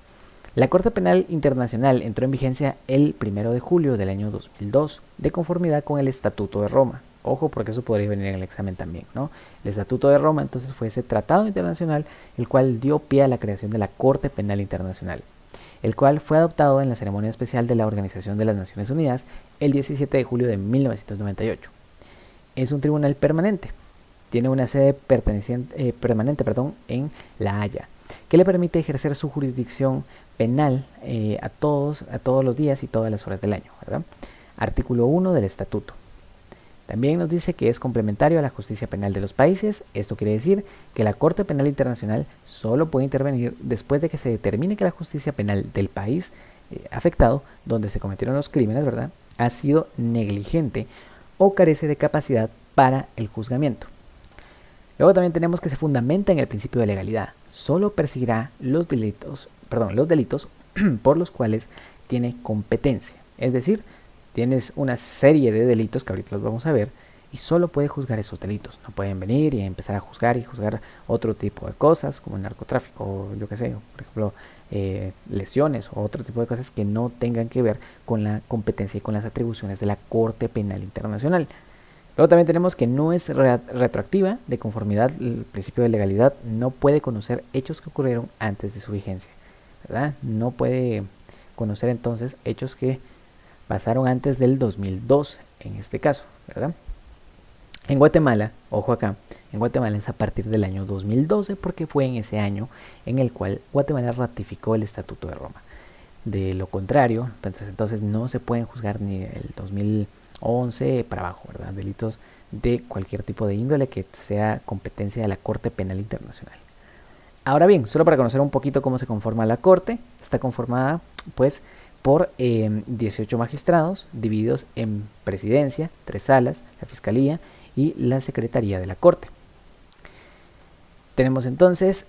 La Corte Penal Internacional entró en vigencia el 1 de julio del año 2002, de conformidad con el Estatuto de Roma. Ojo, porque eso podría venir en el examen también, ¿no? El Estatuto de Roma entonces fue ese tratado internacional el cual dio pie a la creación de la Corte Penal Internacional, el cual fue adoptado en la ceremonia especial de la Organización de las Naciones Unidas el 17 de julio de 1998. Es un tribunal permanente, tiene una sede permanente en La Haya, que le permite ejercer su jurisdicción penal a todos los días y todas las horas del año, ¿verdad? Artículo 1 del Estatuto. También nos dice que es complementario a la justicia penal de los países. Esto quiere decir que la Corte Penal Internacional solo puede intervenir después de que se determine que la justicia penal del país afectado, donde se cometieron los crímenes, ¿verdad?, ha sido negligente o carece de capacidad para el juzgamiento. Luego también tenemos que se fundamenta en el principio de legalidad. Solo perseguirá los delitos por los cuales tiene competencia. Es decir, tienes una serie de delitos que ahorita los vamos a ver y solo puede juzgar esos delitos. No pueden venir y empezar a juzgar otro tipo de cosas como el narcotráfico, o yo qué sé, por ejemplo, lesiones o otro tipo de cosas que no tengan que ver con la competencia y con las atribuciones de la Corte Penal Internacional. Luego también tenemos que no es retroactiva, de conformidad al principio de legalidad, no puede conocer hechos que ocurrieron antes de su vigencia, ¿verdad? No puede conocer entonces hechos que pasaron antes del 2002, en este caso, ¿verdad? En Guatemala, ojo acá, en Guatemala es a partir del año 2012, porque fue en ese año en el cual Guatemala ratificó el Estatuto de Roma. De lo contrario, entonces no se pueden juzgar ni el 2011 para abajo, ¿verdad? Delitos de cualquier tipo de índole que sea competencia de la Corte Penal Internacional. Ahora bien, solo para conocer un poquito cómo se conforma la Corte, está conformada pues por 18 magistrados divididos en presidencia, 3 salas, la fiscalía y la secretaría de la Corte. Tenemos entonces,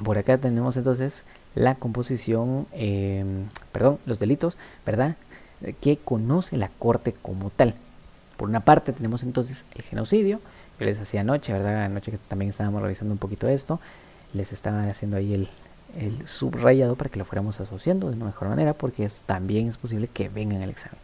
por acá tenemos entonces la composición, los delitos, ¿verdad?, que conoce la Corte como tal. Por una parte tenemos entonces el genocidio. Yo les hacía anoche, ¿verdad? Anoche que también estábamos revisando un poquito esto, les estaba haciendo ahí el subrayado para que lo fuéramos asociando de una mejor manera, porque esto también es posible que venga en el examen.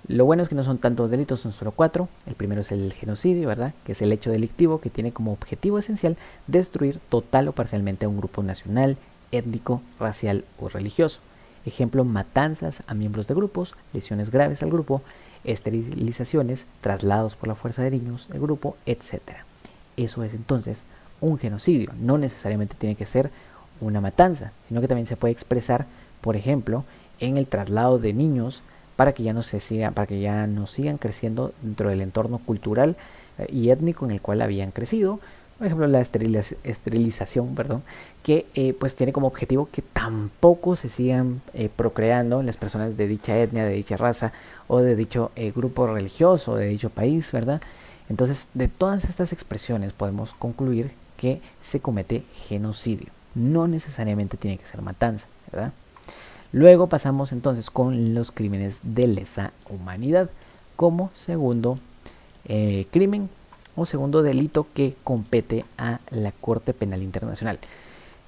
Lo bueno es que no son tantos delitos, son solo 4. El primero es el genocidio, ¿verdad?, que es el hecho delictivo que tiene como objetivo esencial destruir total o parcialmente a un grupo nacional, étnico, racial o religioso. Ejemplo, matanzas a miembros de grupos, lesiones graves al grupo, esterilizaciones, traslados por la fuerza de niños del grupo, etc. Eso es entonces un genocidio. No necesariamente tiene que ser una matanza, sino que también se puede expresar, por ejemplo, en el traslado de niños para que ya no sigan creciendo dentro del entorno cultural y étnico en el cual habían crecido. Por ejemplo, la esterilización, que pues tiene como objetivo que tampoco se sigan procreando las personas de dicha etnia, de dicha raza o de dicho grupo religioso, de dicho país, ¿verdad? Entonces, de todas estas expresiones podemos concluir que se comete genocidio. No necesariamente tiene que ser matanza, ¿verdad? Luego pasamos entonces con los crímenes de lesa humanidad como segundo crimen o segundo delito que compete a la Corte Penal Internacional.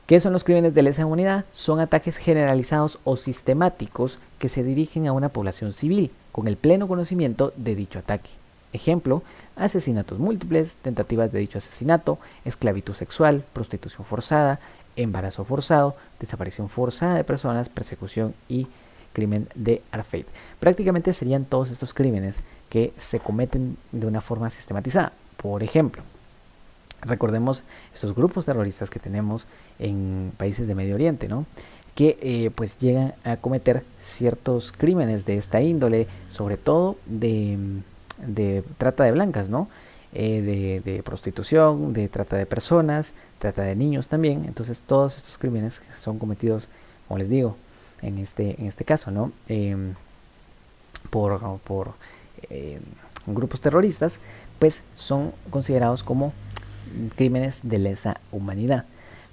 ¿Qué son los crímenes de lesa humanidad? Son ataques generalizados o sistemáticos que se dirigen a una población civil con el pleno conocimiento de dicho ataque. Ejemplo, asesinatos múltiples, tentativas de dicho asesinato, esclavitud sexual, prostitución forzada, embarazo forzado, desaparición forzada de personas, persecución y crimen de apartheid. Prácticamente serían todos estos crímenes que se cometen de una forma sistematizada. Por ejemplo, recordemos estos grupos terroristas que tenemos en países de Medio Oriente, ¿no?, que pues llegan a cometer ciertos crímenes de esta índole, sobre todo de trata de blancas, ¿no?, de prostitución, de trata de personas, trata de niños también. Entonces todos estos crímenes que son cometidos, como les digo, en este caso, ¿no?, grupos terroristas, pues son considerados como crímenes de lesa humanidad,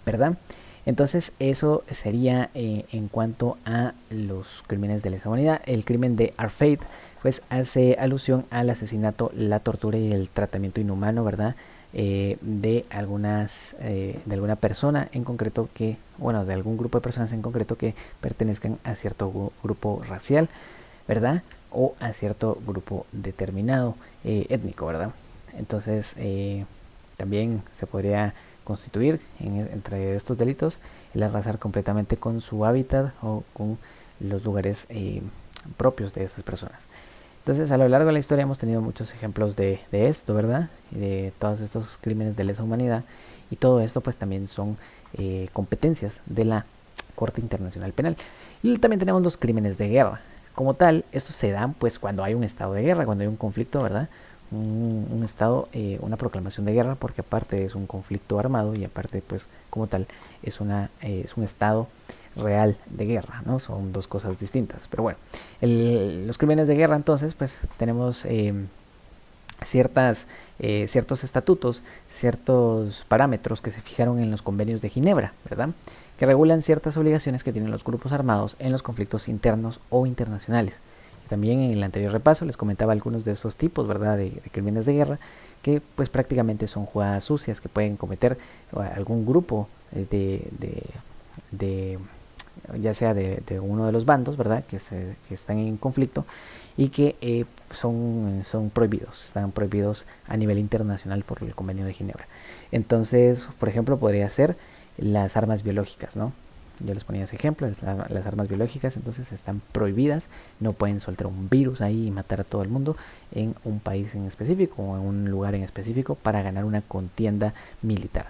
¿verdad? Entonces eso sería en cuanto a los crímenes de lesa humanidad. El crimen de Arfaid pues hace alusión al asesinato, la tortura y el tratamiento inhumano, ¿verdad? De alguna persona en concreto que, bueno, de algún grupo de personas en concreto que pertenezcan a cierto grupo racial, ¿verdad? O a cierto grupo determinado étnico, ¿verdad? Entonces también se podría constituir entre estos delitos el arrasar completamente con su hábitat o con los lugares propios de esas personas. Entonces a lo largo de la historia hemos tenido muchos ejemplos de esto, ¿verdad? De todos estos crímenes de lesa humanidad, y todo esto pues también son competencias de la Corte Internacional Penal. Y también tenemos los crímenes de guerra. Como tal, estos se dan pues cuando hay un estado de guerra, cuando hay un conflicto, ¿verdad? Un estado, una proclamación de guerra, porque aparte es un conflicto armado y aparte pues como tal es un estado real de guerra, ¿no? Son dos cosas distintas. Pero bueno, los crímenes de guerra, entonces pues tenemos ciertos estatutos, ciertos parámetros que se fijaron en los convenios de Ginebra, ¿verdad? Que regulan ciertas obligaciones que tienen los grupos armados en los conflictos internos o internacionales. También en el anterior repaso les comentaba algunos de estos tipos, ¿verdad? De crímenes de guerra, que pues prácticamente son jugadas sucias que pueden cometer algún grupo ya sea de uno de los bandos, ¿verdad? Que están en conflicto y que son prohibidos, están prohibidos a nivel internacional por el Convenio de Ginebra. Entonces, por ejemplo, podría ser las armas biológicas, ¿no? Yo les ponía ese ejemplo, las armas biológicas entonces están prohibidas, no pueden soltar un virus ahí y matar a todo el mundo en un país en específico o en un lugar en específico para ganar una contienda militar.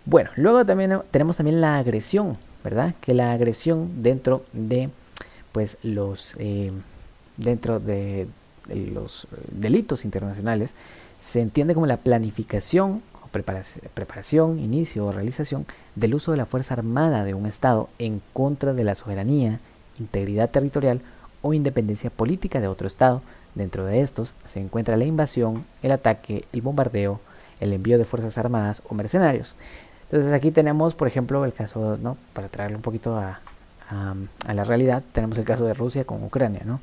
Bueno, luego también tenemos también la agresión, ¿verdad? Que la agresión dentro de pues dentro de los delitos internacionales se entiende como la planificación, preparación, inicio o realización del uso de la fuerza armada de un Estado en contra de la soberanía, integridad territorial o independencia política de otro Estado. Dentro de estos se encuentra la invasión, el ataque, el bombardeo, el envío de fuerzas armadas o mercenarios. Entonces aquí tenemos, por ejemplo, el caso, ¿no? Para traerle un poquito a la realidad, tenemos el caso de Rusia con Ucrania, ¿no?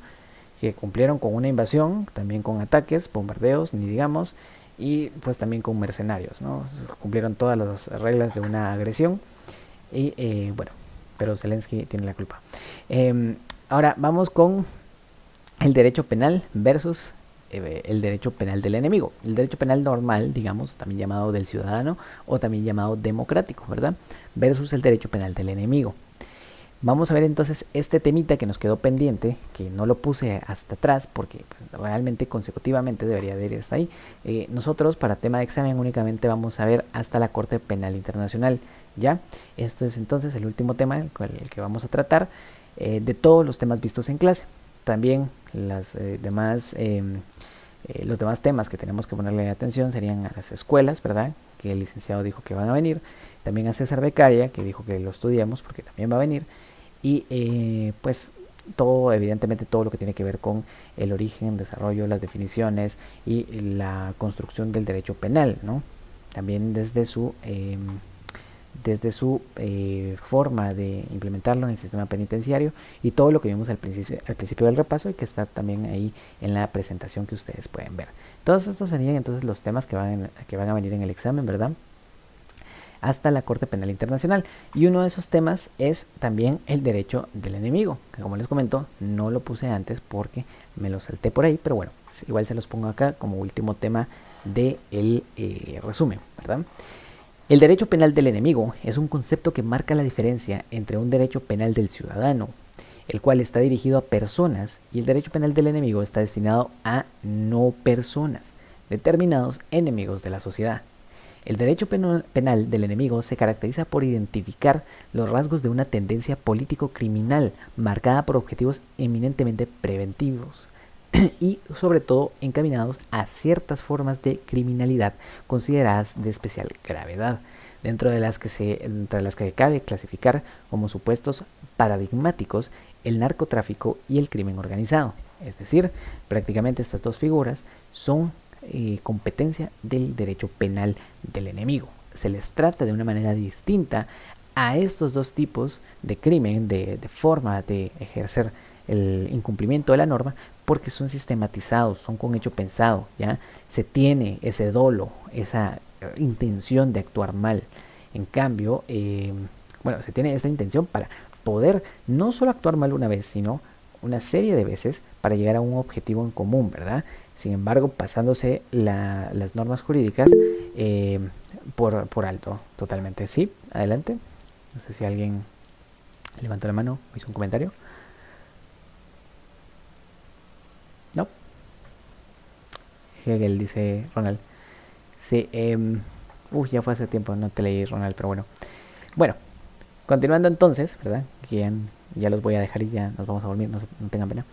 Que cumplieron con una invasión, también con ataques, bombardeos, ni digamos, y pues también con mercenarios, ¿no? Cumplieron todas las reglas de una agresión y bueno, pero Zelensky tiene la culpa. Ahora vamos con el derecho penal versus el derecho penal del enemigo. El derecho penal normal, digamos, también llamado del ciudadano o también llamado democrático, ¿verdad? Versus el derecho penal del enemigo. Vamos a ver entonces este temita que nos quedó pendiente, que no lo puse hasta atrás porque pues, realmente consecutivamente debería de ir hasta ahí. Nosotros para tema de examen únicamente vamos a ver hasta la Corte Penal Internacional, ¿ya? Esto es entonces el último tema el que vamos a tratar de todos los temas vistos en clase. También los demás temas que tenemos que ponerle atención serían a las escuelas, ¿verdad? Que el licenciado dijo que van a venir. También a César Becaria, que dijo que lo estudiamos porque también va a venir. Y pues evidentemente todo lo que tiene que ver con el origen, desarrollo, las definiciones y la construcción del derecho penal, ¿no? También desde su forma de implementarlo en el sistema penitenciario y todo lo que vimos al principio del repaso y que está también ahí en la presentación que ustedes pueden ver. Todos estos serían entonces los temas que van a venir en el examen, ¿verdad? Hasta la Corte Penal Internacional. Y uno de esos temas es también el derecho del enemigo, que como les comento, no lo puse antes porque me lo salté por ahí, pero bueno, igual se los pongo acá como último tema del resumen, ¿verdad? El derecho penal del enemigo es un concepto que marca la diferencia entre un derecho penal del ciudadano, el cual está dirigido a personas, y el derecho penal del enemigo está destinado a no personas, determinados enemigos de la sociedad. El derecho penal del enemigo se caracteriza por identificar los rasgos de una tendencia político-criminal marcada por objetivos eminentemente preventivos y sobre todo encaminados a ciertas formas de criminalidad consideradas de especial gravedad, entre las que cabe clasificar como supuestos paradigmáticos el narcotráfico y el crimen organizado. Es decir, prácticamente estas dos figuras son competencia del derecho penal del enemigo. Se les trata de una manera distinta a estos dos tipos de crimen, de forma de ejercer el incumplimiento de la norma, porque son sistematizados, son con hecho pensado, ¿ya? Se tiene ese dolo, esa intención de actuar mal. En cambio, se tiene esta intención para poder no solo actuar mal una vez, sino una serie de veces para llegar a un objetivo en común, ¿verdad? Sin embargo, pasándose las normas jurídicas por alto totalmente. Sí, adelante. No sé si alguien levantó la mano o hizo un comentario. No. Hegel, dice Ronald. Sí, ya fue hace tiempo, no te leí, Ronald, pero bueno. Bueno, continuando entonces, ¿verdad? Que ya los voy a dejar y ya nos vamos a dormir, no tengan pena.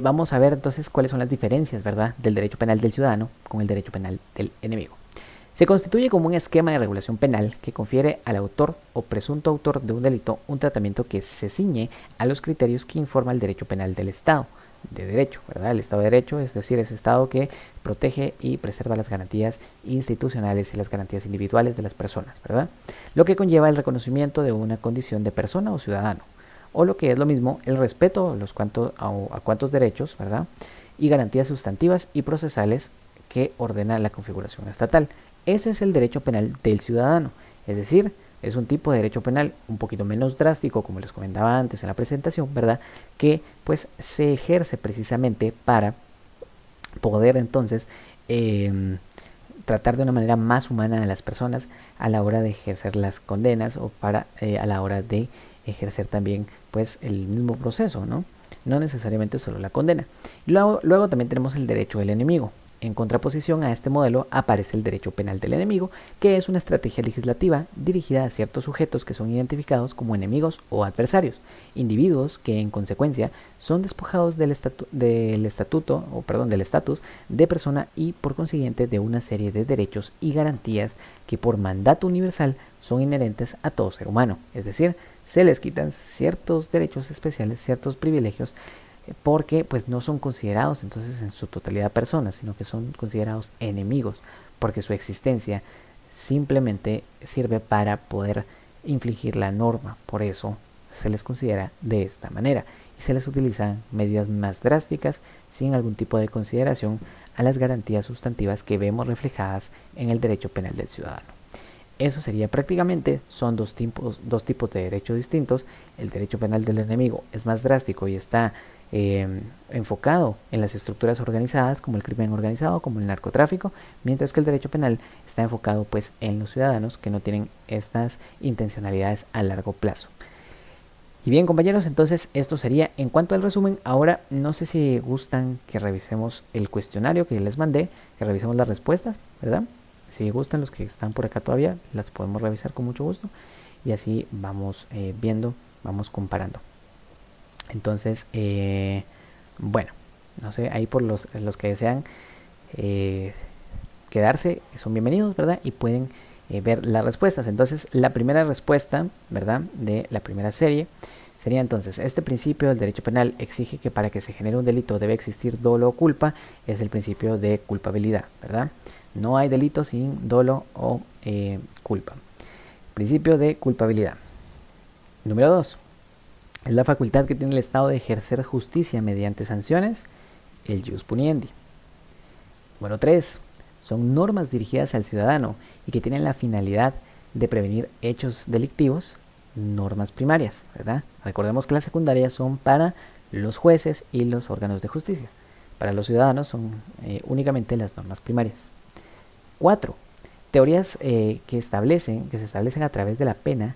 Vamos a ver entonces cuáles son las diferencias, ¿verdad?, del derecho penal del ciudadano con el derecho penal del enemigo. Se constituye como un esquema de regulación penal que confiere al autor o presunto autor de un delito un tratamiento que se ciñe a los criterios que informa el derecho penal del Estado de Derecho, ¿verdad? El Estado de Derecho, es decir, ese Estado que protege y preserva las garantías institucionales y las garantías individuales de las personas, ¿verdad? Lo que conlleva el reconocimiento de una condición de persona o ciudadano, o lo que es lo mismo, el respeto a cuantos derechos, ¿verdad?, y garantías sustantivas y procesales que ordena la configuración estatal. Ese es el derecho penal del ciudadano, es decir, es un tipo de derecho penal un poquito menos drástico, como les comentaba antes en la presentación, ¿verdad?, que pues se ejerce precisamente para poder entonces tratar de una manera más humana a las personas a la hora de ejercer las condenas o a la hora de ejercer también pues el mismo proceso, ¿no? No necesariamente solo la condena. Y luego también tenemos el derecho del enemigo. En contraposición a este modelo aparece el derecho penal del enemigo, que es una estrategia legislativa dirigida a ciertos sujetos que son identificados como enemigos o adversarios, individuos que en consecuencia son despojados del estatus de persona y por consiguiente de una serie de derechos y garantías que por mandato universal son inherentes a todo ser humano, es decir, se les quitan ciertos derechos especiales, ciertos privilegios, porque pues no son considerados entonces en su totalidad personas, sino que son considerados enemigos, porque su existencia simplemente sirve para poder infligir la norma. Por eso se les considera de esta manera y se les utilizan medidas más drásticas sin algún tipo de consideración a las garantías sustantivas que vemos reflejadas en el derecho penal del ciudadano. Eso sería prácticamente, son dos tipos de derechos distintos. El derecho penal del enemigo es más drástico y está enfocado en las estructuras organizadas como el crimen organizado, como el narcotráfico, mientras que el derecho penal está enfocado pues en los ciudadanos que no tienen estas intencionalidades a largo plazo. Y bien, compañeros, entonces esto sería en cuanto al resumen. Ahora no sé si gustan que revisemos el cuestionario que les mandé, que revisemos las respuestas, ¿verdad? Si gustan, los que están por acá todavía, las podemos revisar con mucho gusto y así vamos viendo, vamos comparando. Entonces, bueno, no sé, ahí por los que desean quedarse, son bienvenidos, ¿verdad? Y pueden ver las respuestas. Entonces, la primera respuesta, ¿verdad?, de la primera serie sería entonces, este principio del derecho penal exige que para que se genere un delito debe existir dolo o culpa, es el principio de culpabilidad, ¿verdad? No hay delito sin dolo o culpa. Principio de culpabilidad. Número 2. Es la facultad que tiene el Estado de ejercer justicia mediante sanciones, el jus puniendi. Número 3. Son normas dirigidas al ciudadano y que tienen la finalidad de prevenir hechos delictivos, normas primarias, ¿verdad? Recordemos que las secundarias son para los jueces y los órganos de justicia. Para los ciudadanos son únicamente las normas primarias. 4. Teorías que se establecen a través de la pena,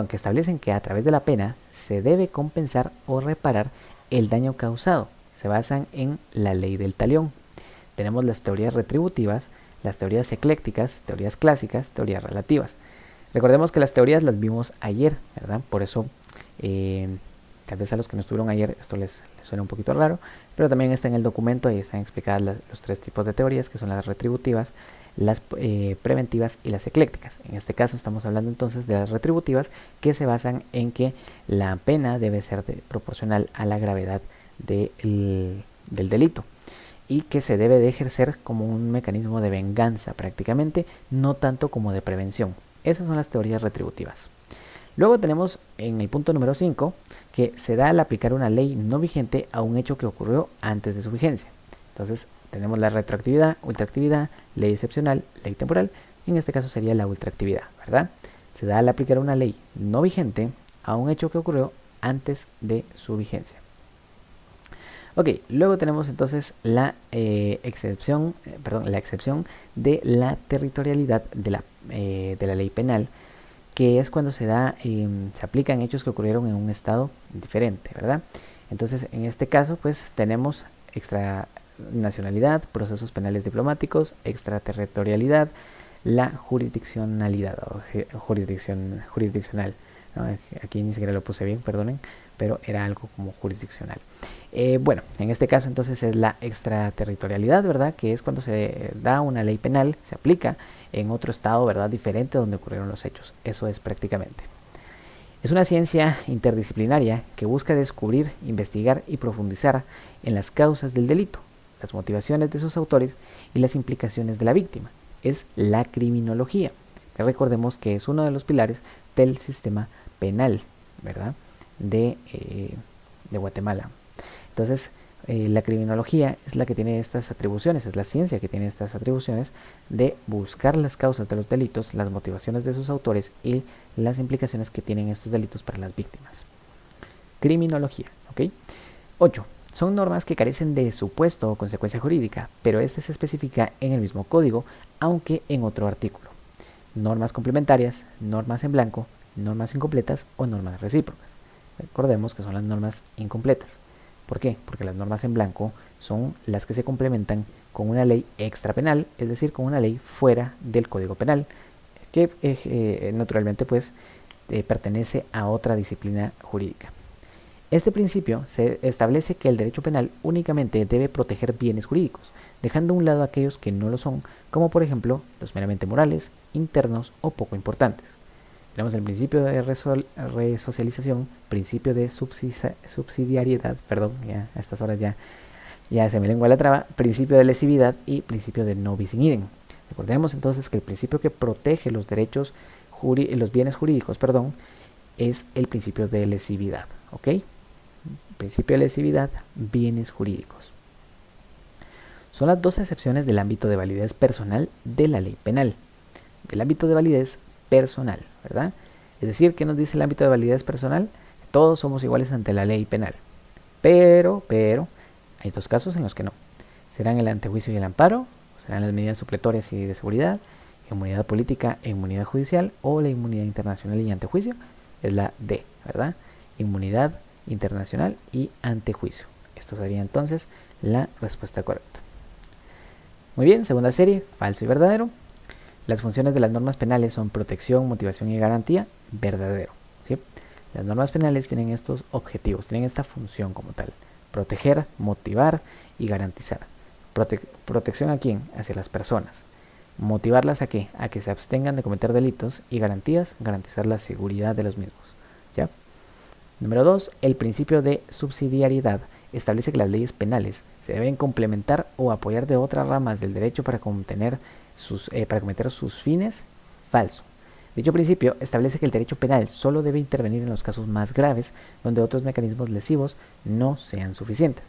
que establecen que a través de la pena se debe compensar o reparar el daño causado. Se basan en la ley del talión. Tenemos las teorías retributivas, las teorías eclécticas, teorías clásicas, teorías relativas. Recordemos que las teorías las vimos ayer, ¿verdad? Por eso, tal vez a los que no estuvieron ayer esto les suena un poquito raro, pero también está en el documento, ahí están explicadas los tres tipos de teorías, que son las retributivas, las preventivas y las eclécticas. En este caso estamos hablando entonces de las retributivas, que se basan en que la pena debe ser proporcional a la gravedad del delito, y que se debe de ejercer como un mecanismo de venganza prácticamente, no tanto como de prevención. Esas son las teorías retributivas. Luego tenemos en el punto número 5 que se da al aplicar una ley no vigente a un hecho que ocurrió antes de su vigencia. Entonces tenemos la retroactividad, ultraactividad, ley excepcional, ley temporal. En este caso sería la ultraactividad, ¿verdad? Se da al aplicar una ley no vigente a un hecho que ocurrió antes de su vigencia. Ok, luego tenemos entonces la excepción de la territorialidad de la ley penal, que es cuando se aplican hechos que ocurrieron en un estado diferente, ¿verdad? Entonces, en este caso, pues tenemos extranacionalidad, procesos penales diplomáticos, extraterritorialidad, la jurisdiccionalidad o jurisdiccional. ¿No? Aquí ni siquiera lo puse bien, perdonen, pero era algo como jurisdiccional. Bueno, en este caso entonces es la extraterritorialidad, ¿verdad? Que es cuando se da una ley penal, se aplica en otro estado, ¿verdad? Diferente donde ocurrieron los hechos. Eso es prácticamente. Es una ciencia interdisciplinaria que busca descubrir, investigar y profundizar en las causas del delito, las motivaciones de sus autores y las implicaciones de la víctima. Es la criminología, que recordemos que es uno de los pilares del sistema penal, ¿verdad? De Guatemala. Entonces, la criminología es la que tiene estas atribuciones, es la ciencia que tiene estas atribuciones de buscar las causas de los delitos, las motivaciones de sus autores y las implicaciones que tienen estos delitos para las víctimas. Criminología, ¿ok? 8. Son normas que carecen de supuesto o consecuencia jurídica, pero este se especifica en el mismo código, aunque en otro artículo. Normas complementarias, normas en blanco, normas incompletas o normas recíprocas. Recordemos que son las normas incompletas. ¿Por qué? Porque las normas en blanco son las que se complementan con una ley extrapenal, es decir, con una ley fuera del Código Penal, que naturalmente pues pertenece a otra disciplina jurídica. Este principio se establece que el derecho penal únicamente debe proteger bienes jurídicos, dejando a un lado aquellos que no lo son, como por ejemplo los meramente morales, internos o poco importantes. Tenemos el principio de resocialización, principio de subsidiariedad, perdón, ya a estas horas ya se me lengua la traba, principio de lesividad y principio de no bis in idem. Recordemos entonces que el principio que protege los derechos, los bienes jurídicos, perdón, es el principio de lesividad, ¿ok? Principio de lesividad, bienes jurídicos. Son las dos excepciones del ámbito de validez personal de la ley penal. Del ámbito de validez personal, ¿verdad? Es decir, ¿qué nos dice el ámbito de validez personal? Todos somos iguales ante la ley penal. Pero, hay dos casos en los que no. Serán el antejuicio y el amparo, serán las medidas supletorias y de seguridad, inmunidad política e inmunidad judicial, o la inmunidad internacional y antejuicio, es la D, ¿verdad? Inmunidad internacional y antejuicio. Esto sería entonces la respuesta correcta. Muy bien, segunda serie, falso y verdadero. Las funciones de las normas penales son protección, motivación y garantía, verdadero, ¿sí? Las normas penales tienen estos objetivos, tienen esta función como tal: proteger, motivar y garantizar. ¿Protección a quién? Hacia las personas. ¿Motivarlas a qué? A que se abstengan de cometer delitos, y garantías, garantizar la seguridad de los mismos, ¿ya? Número 2, el principio de subsidiariedad establece que las leyes penales se deben complementar o apoyar de otras ramas del derecho para cometer sus fines. Falso. Dicho principio establece que el derecho penal solo debe intervenir en los casos más graves, donde otros mecanismos lesivos no sean suficientes.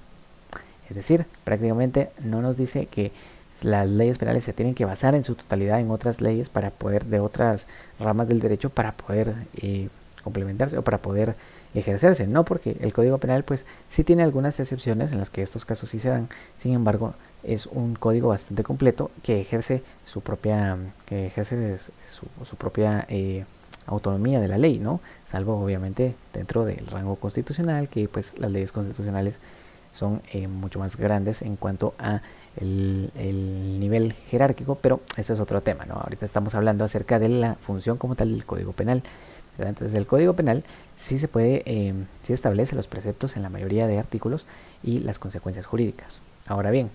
Es decir, prácticamente no nos dice que las leyes penales se tienen que basar en su totalidad en otras leyes para poder, de otras ramas del derecho, para poder complementarse o para poder ejercerse, no, porque el Código Penal pues sí tiene algunas excepciones en las que estos casos sí se dan. Sin embargo, es un código bastante completo que ejerce su propia autonomía de la ley, ¿no? Salvo obviamente dentro del rango constitucional, que pues las leyes constitucionales son mucho más grandes en cuanto a el nivel jerárquico, pero este es otro tema, ¿no? Ahorita estamos hablando acerca de la función como tal del Código Penal, ¿verdad? Entonces el Código Penal sí se puede, sí establece los preceptos en la mayoría de artículos y las consecuencias jurídicas. Ahora bien,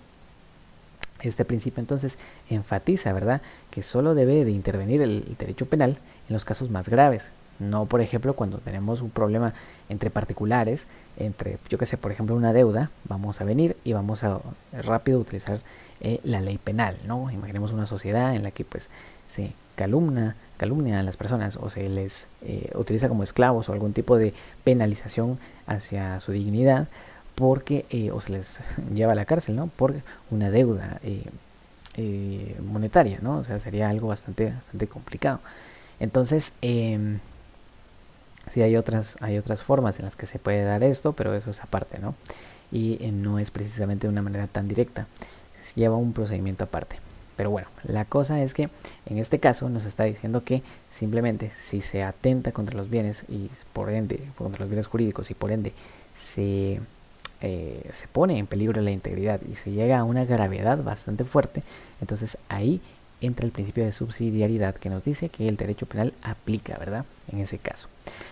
este principio entonces enfatiza, ¿verdad?, que solo debe de intervenir el derecho penal en los casos más graves, No, por ejemplo, cuando tenemos un problema entre particulares, entre, yo qué sé, por ejemplo, una deuda, vamos a venir y vamos a rápido utilizar la ley penal, ¿no? Imaginemos una sociedad en la que pues se calumnia a las personas o se les utiliza como esclavos o algún tipo de penalización hacia su dignidad porque o se les lleva a la cárcel, ¿no? Por una deuda monetaria, ¿no? O sea, sería algo bastante complicado. Entonces, sí hay otras formas en las que se puede dar esto, pero eso es aparte, ¿no? Y no es precisamente de una manera tan directa, lleva un procedimiento aparte. Pero bueno, la cosa es que en este caso nos está diciendo que simplemente si se atenta contra los bienes y por ende contra los bienes jurídicos y por ende se pone en peligro la integridad y se llega a una gravedad bastante fuerte, entonces ahí entra el principio de subsidiariedad que nos dice que el derecho penal aplica, ¿verdad? En ese caso.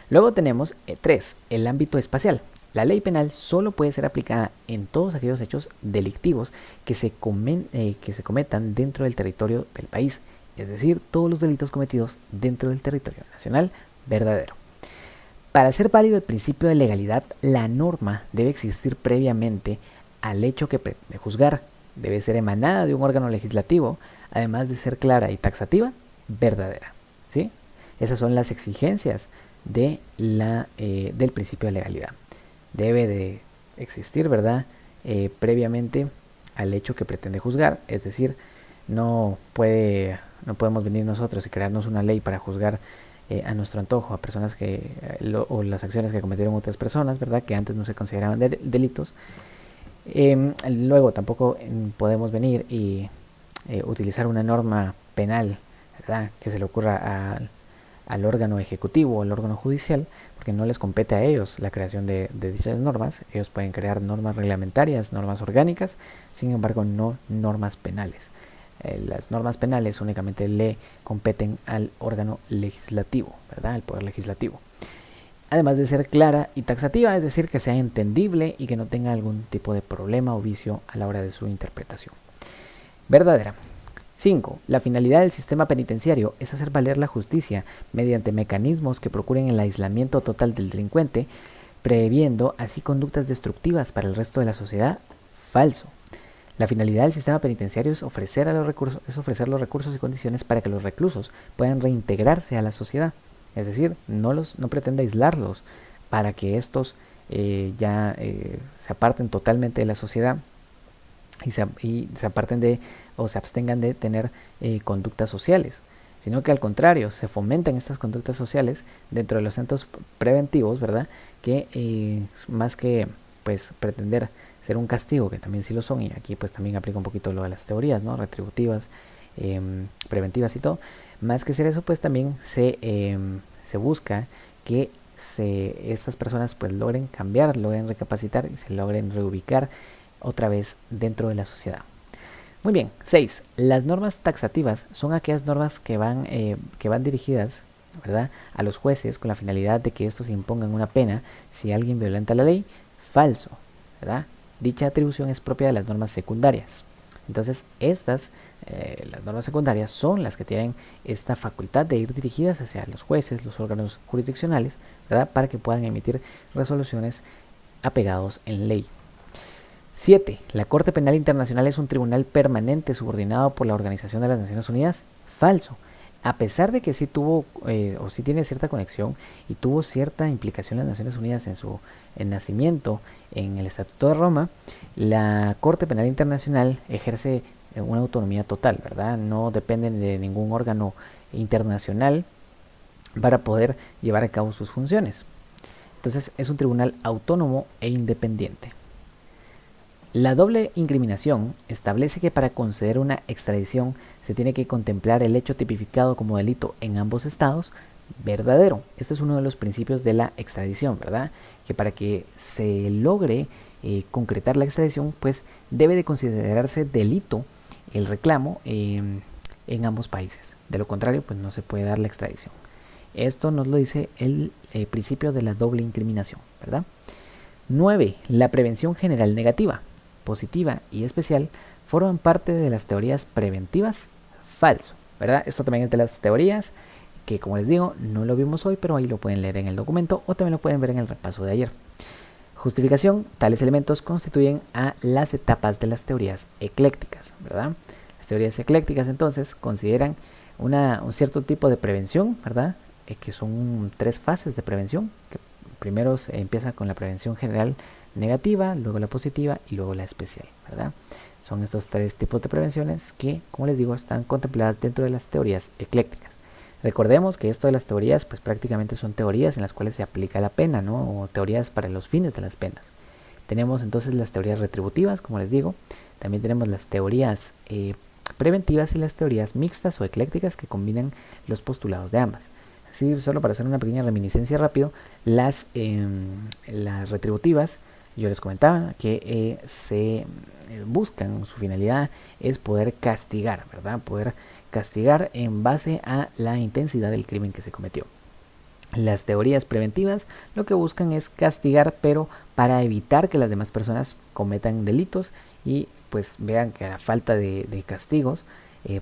Luego tenemos 3, el ámbito espacial. La ley penal solo puede ser aplicada en todos aquellos hechos delictivos que se cometan dentro del territorio del país, es decir, todos los delitos cometidos dentro del territorio nacional verdadero. Para ser válido el principio de legalidad, la norma debe existir previamente al hecho que pretende juzgar, debe ser emanada de un órgano legislativo, además de ser clara y taxativa, verdadera, ¿sí? Esas son las exigencias del principio de legalidad. Debe de existir, ¿verdad? Previamente al hecho que pretende juzgar, es decir, no podemos venir nosotros y crearnos una ley para juzgar a nuestro antojo a personas o las acciones que cometieron otras personas, ¿verdad? Que antes no se consideraban delitos. Luego tampoco podemos venir y utilizar una norma penal, ¿verdad? Que se le ocurra al órgano ejecutivo o al órgano judicial, porque no les compete a ellos la creación de dichas normas. Ellos pueden crear normas reglamentarias, normas orgánicas, sin embargo no normas penales. Las normas penales únicamente le competen al órgano legislativo, ¿verdad? Al poder legislativo. Además de ser clara y taxativa, es decir, que sea entendible y que no tenga algún tipo de problema o vicio a la hora de su interpretación. Verdadera. 5. La finalidad del sistema penitenciario es hacer valer la justicia mediante mecanismos que procuren el aislamiento total del delincuente, previendo así conductas destructivas para el resto de la sociedad. Falso. La finalidad del sistema penitenciario es ofrecer los recursos y condiciones para que los reclusos puedan reintegrarse a la sociedad. Es decir, no pretende aislarlos para que estos se aparten totalmente de la sociedad y se aparten o se abstengan de tener conductas sociales, sino que al contrario, se fomentan estas conductas sociales dentro de los centros preventivos, ¿verdad? Que más que pues pretender ser un castigo, que también sí lo son, y aquí pues también aplica un poquito lo de las teorías, ¿no? Retributivas, preventivas y todo, más que ser eso, pues también se busca que estas personas pues logren cambiar, logren recapacitar y se logren reubicar otra vez dentro de la sociedad. Muy bien. 6. Las normas taxativas son aquellas normas que van dirigidas, ¿verdad?, a los jueces con la finalidad de que estos impongan una pena si alguien violenta la ley. Falso, ¿verdad? Dicha atribución es propia de las normas secundarias. Entonces, las normas secundarias son las que tienen esta facultad de ir dirigidas hacia los jueces, los órganos jurisdiccionales, ¿verdad?, para que puedan emitir resoluciones apegados en ley. 7. La Corte Penal Internacional es un tribunal permanente subordinado por la Organización de las Naciones Unidas. Falso. A pesar de que sí tuvo o sí tiene cierta conexión y tuvo cierta implicación en las Naciones Unidas en su nacimiento en el Estatuto de Roma, la Corte Penal Internacional ejerce una autonomía total, ¿verdad? No dependen de ningún órgano internacional para poder llevar a cabo sus funciones. Entonces es un tribunal autónomo e independiente. La doble incriminación establece que para conceder una extradición se tiene que contemplar el hecho tipificado como delito en ambos estados. Verdadero. Este es uno de los principios de la extradición, ¿verdad? Que para que se logre concretar la extradición, pues debe de considerarse delito el reclamo en ambos países. De lo contrario, pues no se puede dar la extradición. Esto nos lo dice el principio de la doble incriminación, ¿verdad? 9. La prevención general negativa, positiva y especial forman parte de las teorías preventivas. Falso, ¿verdad? Esto también es de las teorías que como les digo, no lo vimos hoy, pero ahí lo pueden leer en el documento o también lo pueden ver en el repaso de ayer. Justificación: tales elementos constituyen a las etapas de las teorías eclécticas, ¿verdad? Las teorías eclécticas entonces consideran un cierto tipo de prevención, ¿verdad? Que son 3 fases de prevención, que primero se empieza con la prevención general negativa, luego la positiva y luego la especial, ¿verdad? Son estos 3 tipos de prevenciones que, como les digo, están contempladas dentro de las teorías eclécticas. Recordemos que esto de las teorías, pues prácticamente son teorías en las cuales se aplica la pena, ¿no? O teorías para los fines de las penas. Tenemos entonces las teorías retributivas, como les digo. También tenemos las teorías preventivas y las teorías mixtas o eclécticas que combinan los postulados de ambas. Así, solo para hacer una pequeña reminiscencia rápido, las retributivas, yo les comentaba que se buscan, su finalidad es poder castigar, ¿verdad? Poder castigar en base a la intensidad del crimen que se cometió. Las teorías preventivas lo que buscan es castigar, pero para evitar que las demás personas cometan delitos y pues vean que a falta de castigos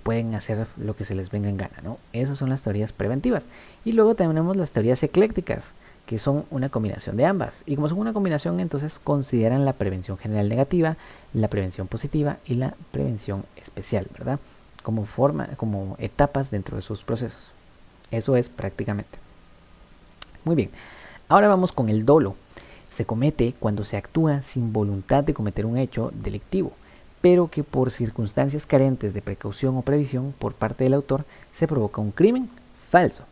pueden hacer lo que se les venga en gana, ¿no? Esas son las teorías preventivas. Y luego tenemos las teorías eclécticas, que son una combinación de ambas. Y como son una combinación, entonces consideran la prevención general negativa, la prevención positiva y la prevención especial, ¿verdad? Como etapas dentro de sus procesos. Eso es prácticamente. Muy bien, ahora vamos con el dolo. Se comete cuando se actúa sin voluntad de cometer un hecho delictivo, pero que por circunstancias carentes de precaución o previsión por parte del autor se provoca un crimen falso.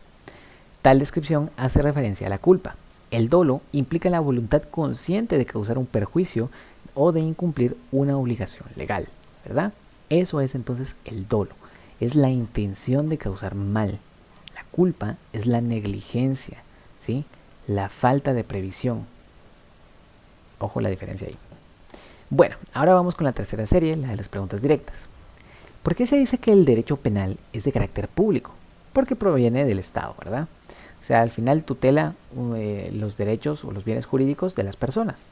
Tal descripción hace referencia a la culpa. El dolo implica la voluntad consciente de causar un perjuicio o de incumplir una obligación legal, ¿verdad? Eso es entonces el dolo. Es la intención de causar mal. La culpa es la negligencia, ¿sí? La falta de previsión. Ojo la diferencia ahí. Bueno, ahora vamos con la tercera serie, la de las preguntas directas. ¿Por qué se dice que el derecho penal es de carácter público? Porque proviene del Estado, ¿verdad? O sea, al final tutela los derechos o los bienes jurídicos de las personas.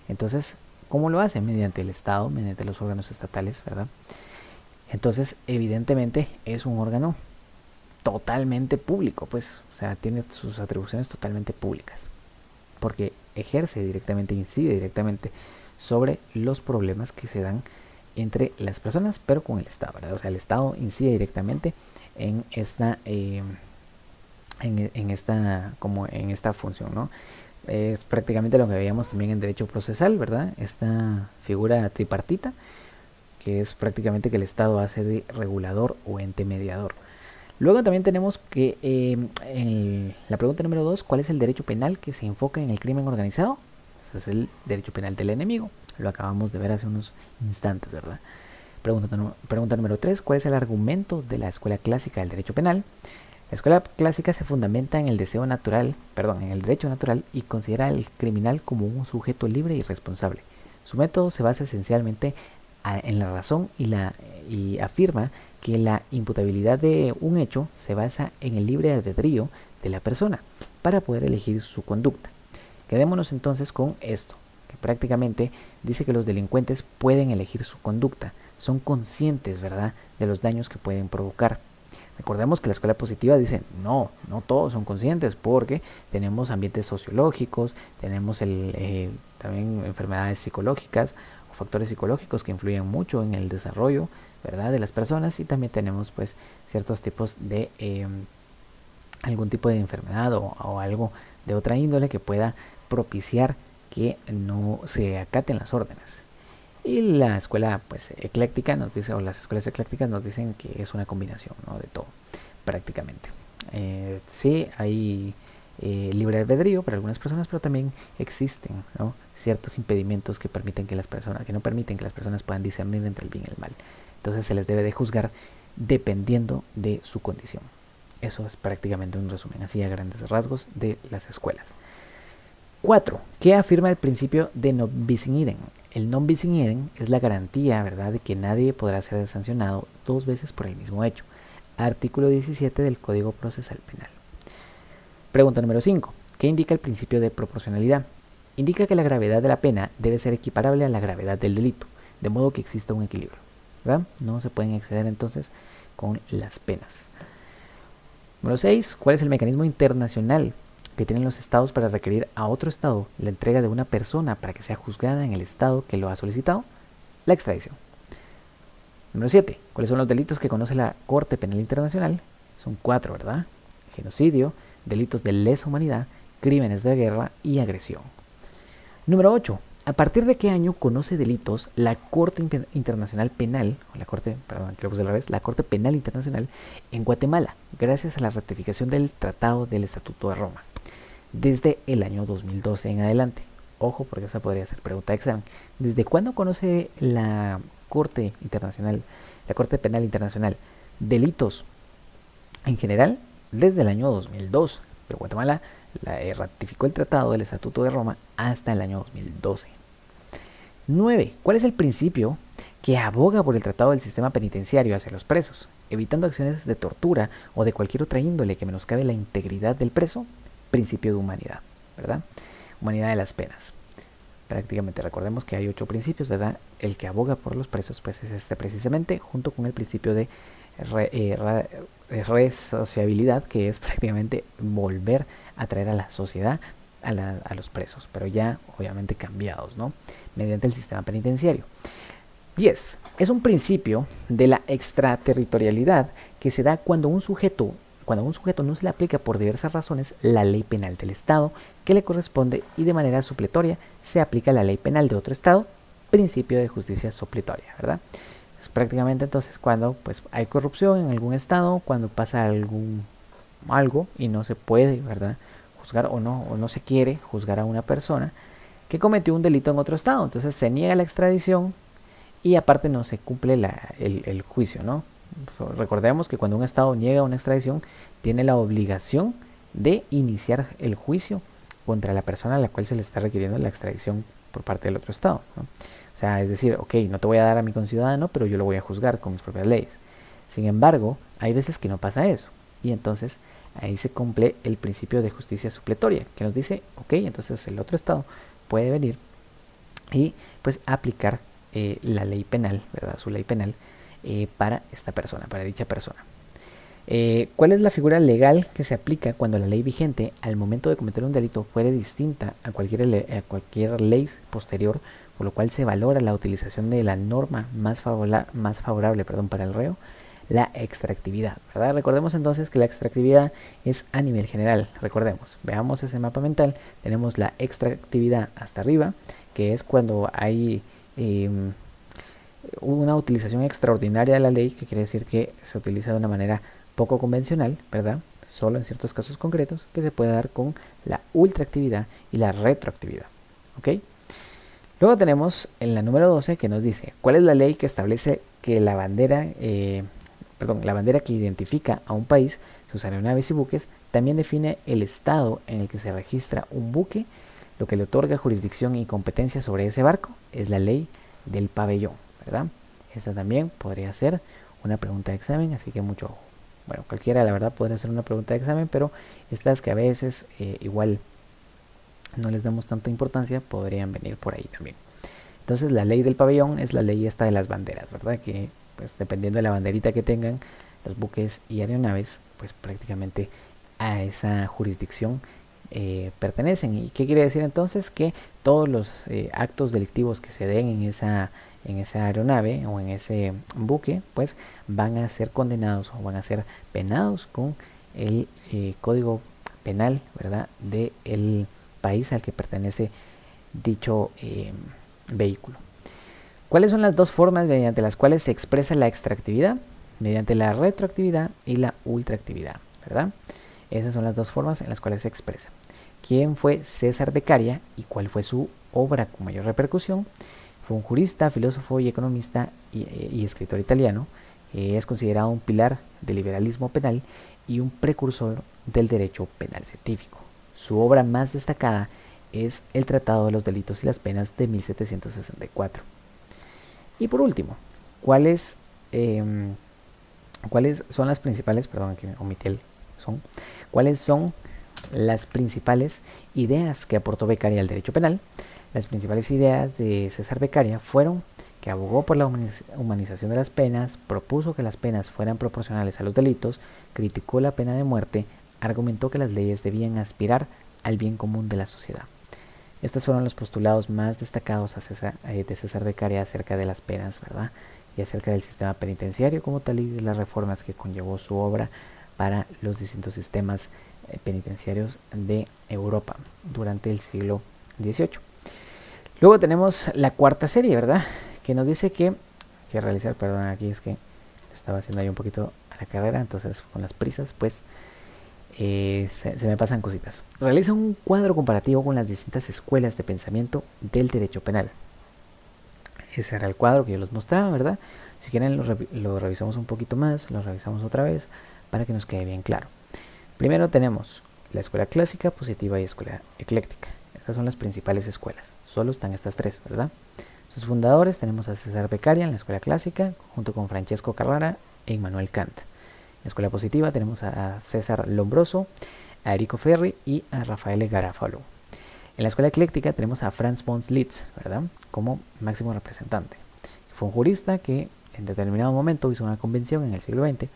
Entonces, ¿cómo lo hace? Mediante el Estado, mediante los órganos estatales, ¿verdad? Entonces, evidentemente, es un órgano totalmente público, pues, o sea, tiene sus atribuciones totalmente públicas, porque ejerce directamente, incide directamente sobre los problemas que se dan entre las personas, pero con el Estado, ¿verdad? O sea, el Estado incide directamente en esta en esta función, ¿no? Es prácticamente lo que veíamos también en derecho procesal, ¿verdad? Esta figura tripartita, que es prácticamente que el Estado hace de regulador o ente mediador. Luego también tenemos que en la pregunta número 2, ¿cuál es el derecho penal que se enfoca en el crimen organizado? Ese es el derecho penal del enemigo. Lo acabamos de ver hace unos instantes, ¿verdad? Pregunta número 3, ¿cuál es el argumento de la escuela clásica del derecho penal? La escuela clásica se fundamenta en el derecho natural y considera al criminal como un sujeto libre y responsable. Su método se basa esencialmente en la razón y afirma que la imputabilidad de un hecho se basa en el libre albedrío de la persona para poder elegir su conducta. Quedémonos entonces con esto, que prácticamente dice que los delincuentes pueden elegir su conducta, son conscientes, ¿verdad?, de los daños que pueden provocar. Recordemos que la escuela positiva dice, no todos son conscientes, porque tenemos ambientes sociológicos, tenemos también enfermedades psicológicas o factores psicológicos que influyen mucho en el desarrollo, ¿verdad?, de las personas, y también tenemos pues ciertos tipos de algún tipo de enfermedad o algo de otra índole que pueda propiciar que no se acaten las órdenes. Y la escuela pues ecléctica nos dice, o las escuelas eclécticas nos dicen que es una combinación, ¿no?, de todo, prácticamente. Sí, hay libre albedrío para algunas personas, pero también existen, ¿no?, ciertos impedimentos que no permiten que las personas puedan discernir entre el bien y el mal. Entonces se les debe de juzgar dependiendo de su condición. Eso es prácticamente un resumen, así a grandes rasgos, de las escuelas. 4. ¿Qué afirma el principio de non bis in idem? El non bis in idem es la garantía, ¿verdad?, de que nadie podrá ser sancionado 2 veces por el mismo hecho. Artículo 17 del Código Procesal Penal. Pregunta número 5. ¿Qué indica el principio de proporcionalidad? Indica que la gravedad de la pena debe ser equiparable a la gravedad del delito, de modo que exista un equilibrio, ¿verdad? No se pueden exceder entonces con las penas. Número 6. ¿Cuál es el mecanismo internacional que tienen los estados para requerir a otro estado la entrega de una persona para que sea juzgada en el estado que lo ha solicitado? La extradición. Número 7. ¿Cuáles son los delitos que conoce la Corte Penal Internacional? Son 4, ¿verdad? Genocidio, delitos de lesa humanidad, crímenes de guerra y agresión. Número 8. ¿A partir de qué año conoce delitos la Corte Internacional Penal, o la Corte Penal Internacional en Guatemala, gracias a la ratificación del Tratado del Estatuto de Roma? Desde el año 2012 en adelante. Ojo, porque esa podría ser pregunta de examen. ¿Desde cuándo conoce la Corte Penal Internacional delitos en general? Desde el año 2002. Pero Guatemala ratificó el Tratado del Estatuto de Roma hasta el año 2012. 9. ¿Cuál es el principio que aboga por el tratado del sistema penitenciario hacia los presos, evitando acciones de tortura o de cualquier otra índole que menoscabe la integridad del preso? Principio de humanidad, ¿verdad? Humanidad de las penas. Prácticamente recordemos que hay 8 principios, ¿verdad? El que aboga por los presos pues es este precisamente, junto con el principio de resociabilidad, que es prácticamente volver a traer a la sociedad a los presos, pero ya obviamente cambiados, ¿no? Mediante el sistema penitenciario. 10. Es un principio de la extraterritorialidad que se da cuando a un sujeto no se le aplica por diversas razones la ley penal del Estado que le corresponde y de manera supletoria se aplica la ley penal de otro Estado, principio de justicia supletoria, ¿verdad? Es prácticamente entonces cuando pues hay corrupción en algún Estado, cuando pasa algo y no se puede, ¿verdad?, juzgar o no se quiere juzgar a una persona que cometió un delito en otro Estado, entonces se niega la extradición y aparte no se cumple el juicio, ¿no? Recordemos que cuando un Estado niega una extradición, tiene la obligación de iniciar el juicio contra la persona a la cual se le está requiriendo la extradición por parte del otro Estado, ¿no? O sea, es decir, ok, no te voy a dar a mi conciudadano, pero yo lo voy a juzgar con mis propias leyes. Sin embargo, hay veces que no pasa eso, y entonces ahí se cumple el principio de justicia supletoria, que nos dice, ok, entonces el otro Estado puede venir y pues aplicar la ley penal, ¿verdad? Su ley penal para esta persona, para dicha persona. ¿Cuál es la figura legal que se aplica cuando la ley vigente al momento de cometer un delito fuere distinta a cualquier ley posterior, por lo cual se valora la utilización de la norma más favorable para el reo? La extractividad, ¿verdad? Recordemos entonces que la extractividad es a nivel general. Recordemos, veamos ese mapa mental. Tenemos la extractividad hasta arriba, que es cuando hay una utilización extraordinaria de la ley, que quiere decir que se utiliza de una manera poco convencional, ¿verdad? Solo en ciertos casos concretos, que se puede dar con la ultraactividad y la retroactividad, ¿ok? Luego tenemos en la número 12 que nos dice, ¿cuál es la ley que establece que la bandera que identifica a un país, sus aeronaves y buques, también define el estado en el que se registra un buque? Lo que le otorga jurisdicción y competencia sobre ese barco es la ley del pabellón, ¿verdad? Esta también podría ser una pregunta de examen, así que mucho ojo. Bueno, cualquiera la verdad podría ser una pregunta de examen, pero estas que a veces igual no les damos tanta importancia podrían venir por ahí también. Entonces la ley del pabellón es la ley esta de las banderas, ¿verdad? Que pues dependiendo de la banderita que tengan los buques y aeronaves, pues prácticamente a esa jurisdicción pertenecen. ¿Y qué quiere decir entonces? Que todos los actos delictivos que se den en esa aeronave o en ese buque, pues van a ser condenados o van a ser penados con el código penal, ¿verdad?, del país al que pertenece dicho vehículo. ¿Cuáles son las dos formas mediante las cuales se expresa la extractividad? Mediante la retroactividad y la ultraactividad, ¿verdad? Esas son las dos formas en las cuales se expresa. ¿Quién fue César Beccaria y cuál fue su obra con mayor repercusión? Fue un jurista, filósofo y economista y escritor italiano. Es considerado un pilar del liberalismo penal y un precursor del derecho penal científico. Su obra más destacada es el Tratado de los Delitos y las Penas de 1764. Y por último, ¿cuáles son las principales, que omití el son, cuáles son las principales ideas que aportó Beccaria al derecho penal? Las principales ideas de César Beccaria fueron que abogó por la humanización de las penas, propuso que las penas fueran proporcionales a los delitos, criticó la pena de muerte, argumentó que las leyes debían aspirar al bien común de la sociedad. Estos fueron los postulados más destacados de César Beccaria acerca de las penas, ¿verdad? Y acerca del sistema penitenciario como tal y de las reformas que conllevó su obra para los distintos sistemas penitenciarios de Europa durante el siglo XVIII. Luego tenemos la cuarta serie, ¿verdad? Que nos dice que realizar, perdón, aquí es que estaba haciendo ahí un poquito a la carrera, entonces con las prisas, pues se me pasan cositas. Realiza un cuadro comparativo con las distintas escuelas de pensamiento del derecho penal. Ese era el cuadro que yo les mostraba, ¿verdad? Si quieren lo revisamos un poquito más, lo revisamos otra vez para que nos quede bien claro. Primero tenemos la escuela clásica, positiva y escuela ecléctica. Estas son las principales escuelas. Solo están estas tres, ¿verdad? Sus fundadores tenemos a César Beccaria en la escuela clásica, junto con Francesco Carrara e Immanuel Kant. En la escuela positiva tenemos a César Lombroso, a Enrico Ferri y a Raffaele Garofalo. En la escuela ecléctica tenemos a Franz von Liszt, ¿verdad? Como máximo representante. Fue un jurista que en determinado momento hizo una convención en el siglo XX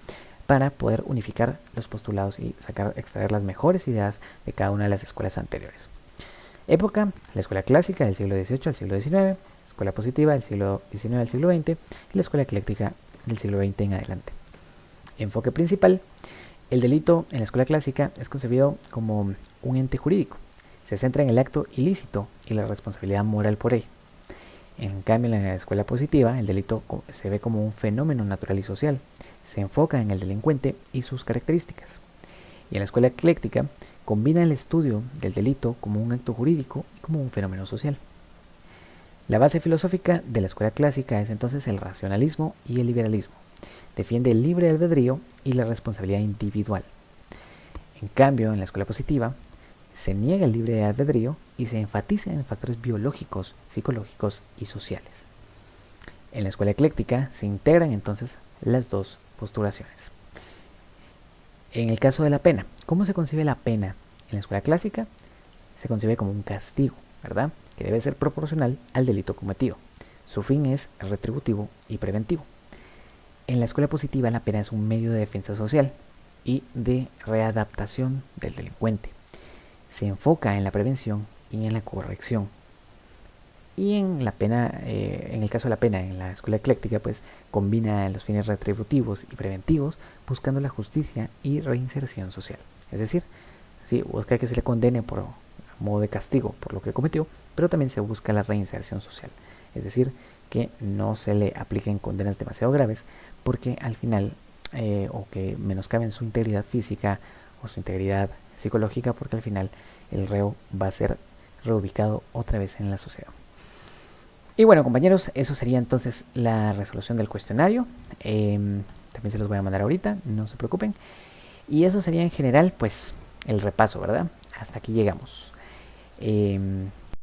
para poder unificar los postulados y extraer las mejores ideas de cada una de las escuelas anteriores. Época, la escuela clásica del siglo XVIII al siglo XIX, la escuela positiva del siglo XIX al siglo XX y la escuela ecléctica del siglo XX en adelante. Enfoque principal, el delito en la escuela clásica es concebido como un ente jurídico. Se centra en el acto ilícito y la responsabilidad moral por ello. En cambio, en la escuela positiva, el delito se ve como un fenómeno natural y social. Se enfoca en el delincuente y sus características. Y en la escuela ecléctica, combina el estudio del delito como un acto jurídico y como un fenómeno social. La base filosófica de la escuela clásica es entonces el racionalismo y el liberalismo. Defiende el libre albedrío y la responsabilidad individual. En cambio, en la escuela positiva, se niega el libre albedrío y se enfatiza en factores biológicos, psicológicos y sociales. En la escuela ecléctica se integran entonces las dos postulaciones. En el caso de la pena, ¿cómo se concibe la pena? En la escuela clásica se concibe como un castigo, ¿verdad? Que debe ser proporcional al delito cometido. Su fin es retributivo y preventivo. En la escuela positiva la pena es un medio de defensa social y de readaptación del delincuente. Se enfoca en la prevención y en la corrección. Y en la pena, en el caso de la pena en la escuela ecléctica, pues combina los fines retributivos y preventivos, buscando la justicia y reinserción social. Es decir, sí, busca que se le condene por modo de castigo por lo que cometió, pero también se busca la reinserción social. Es decir, que no se le apliquen condenas demasiado graves, porque al final, o que menoscaben su integridad física o su integridad psicológica, porque al final el reo va a ser reubicado otra vez en la sociedad. Y bueno, compañeros, eso sería entonces la resolución del cuestionario. También se los voy a mandar ahorita, no se preocupen. Y eso sería en general, pues, el repaso, ¿verdad? Hasta aquí llegamos.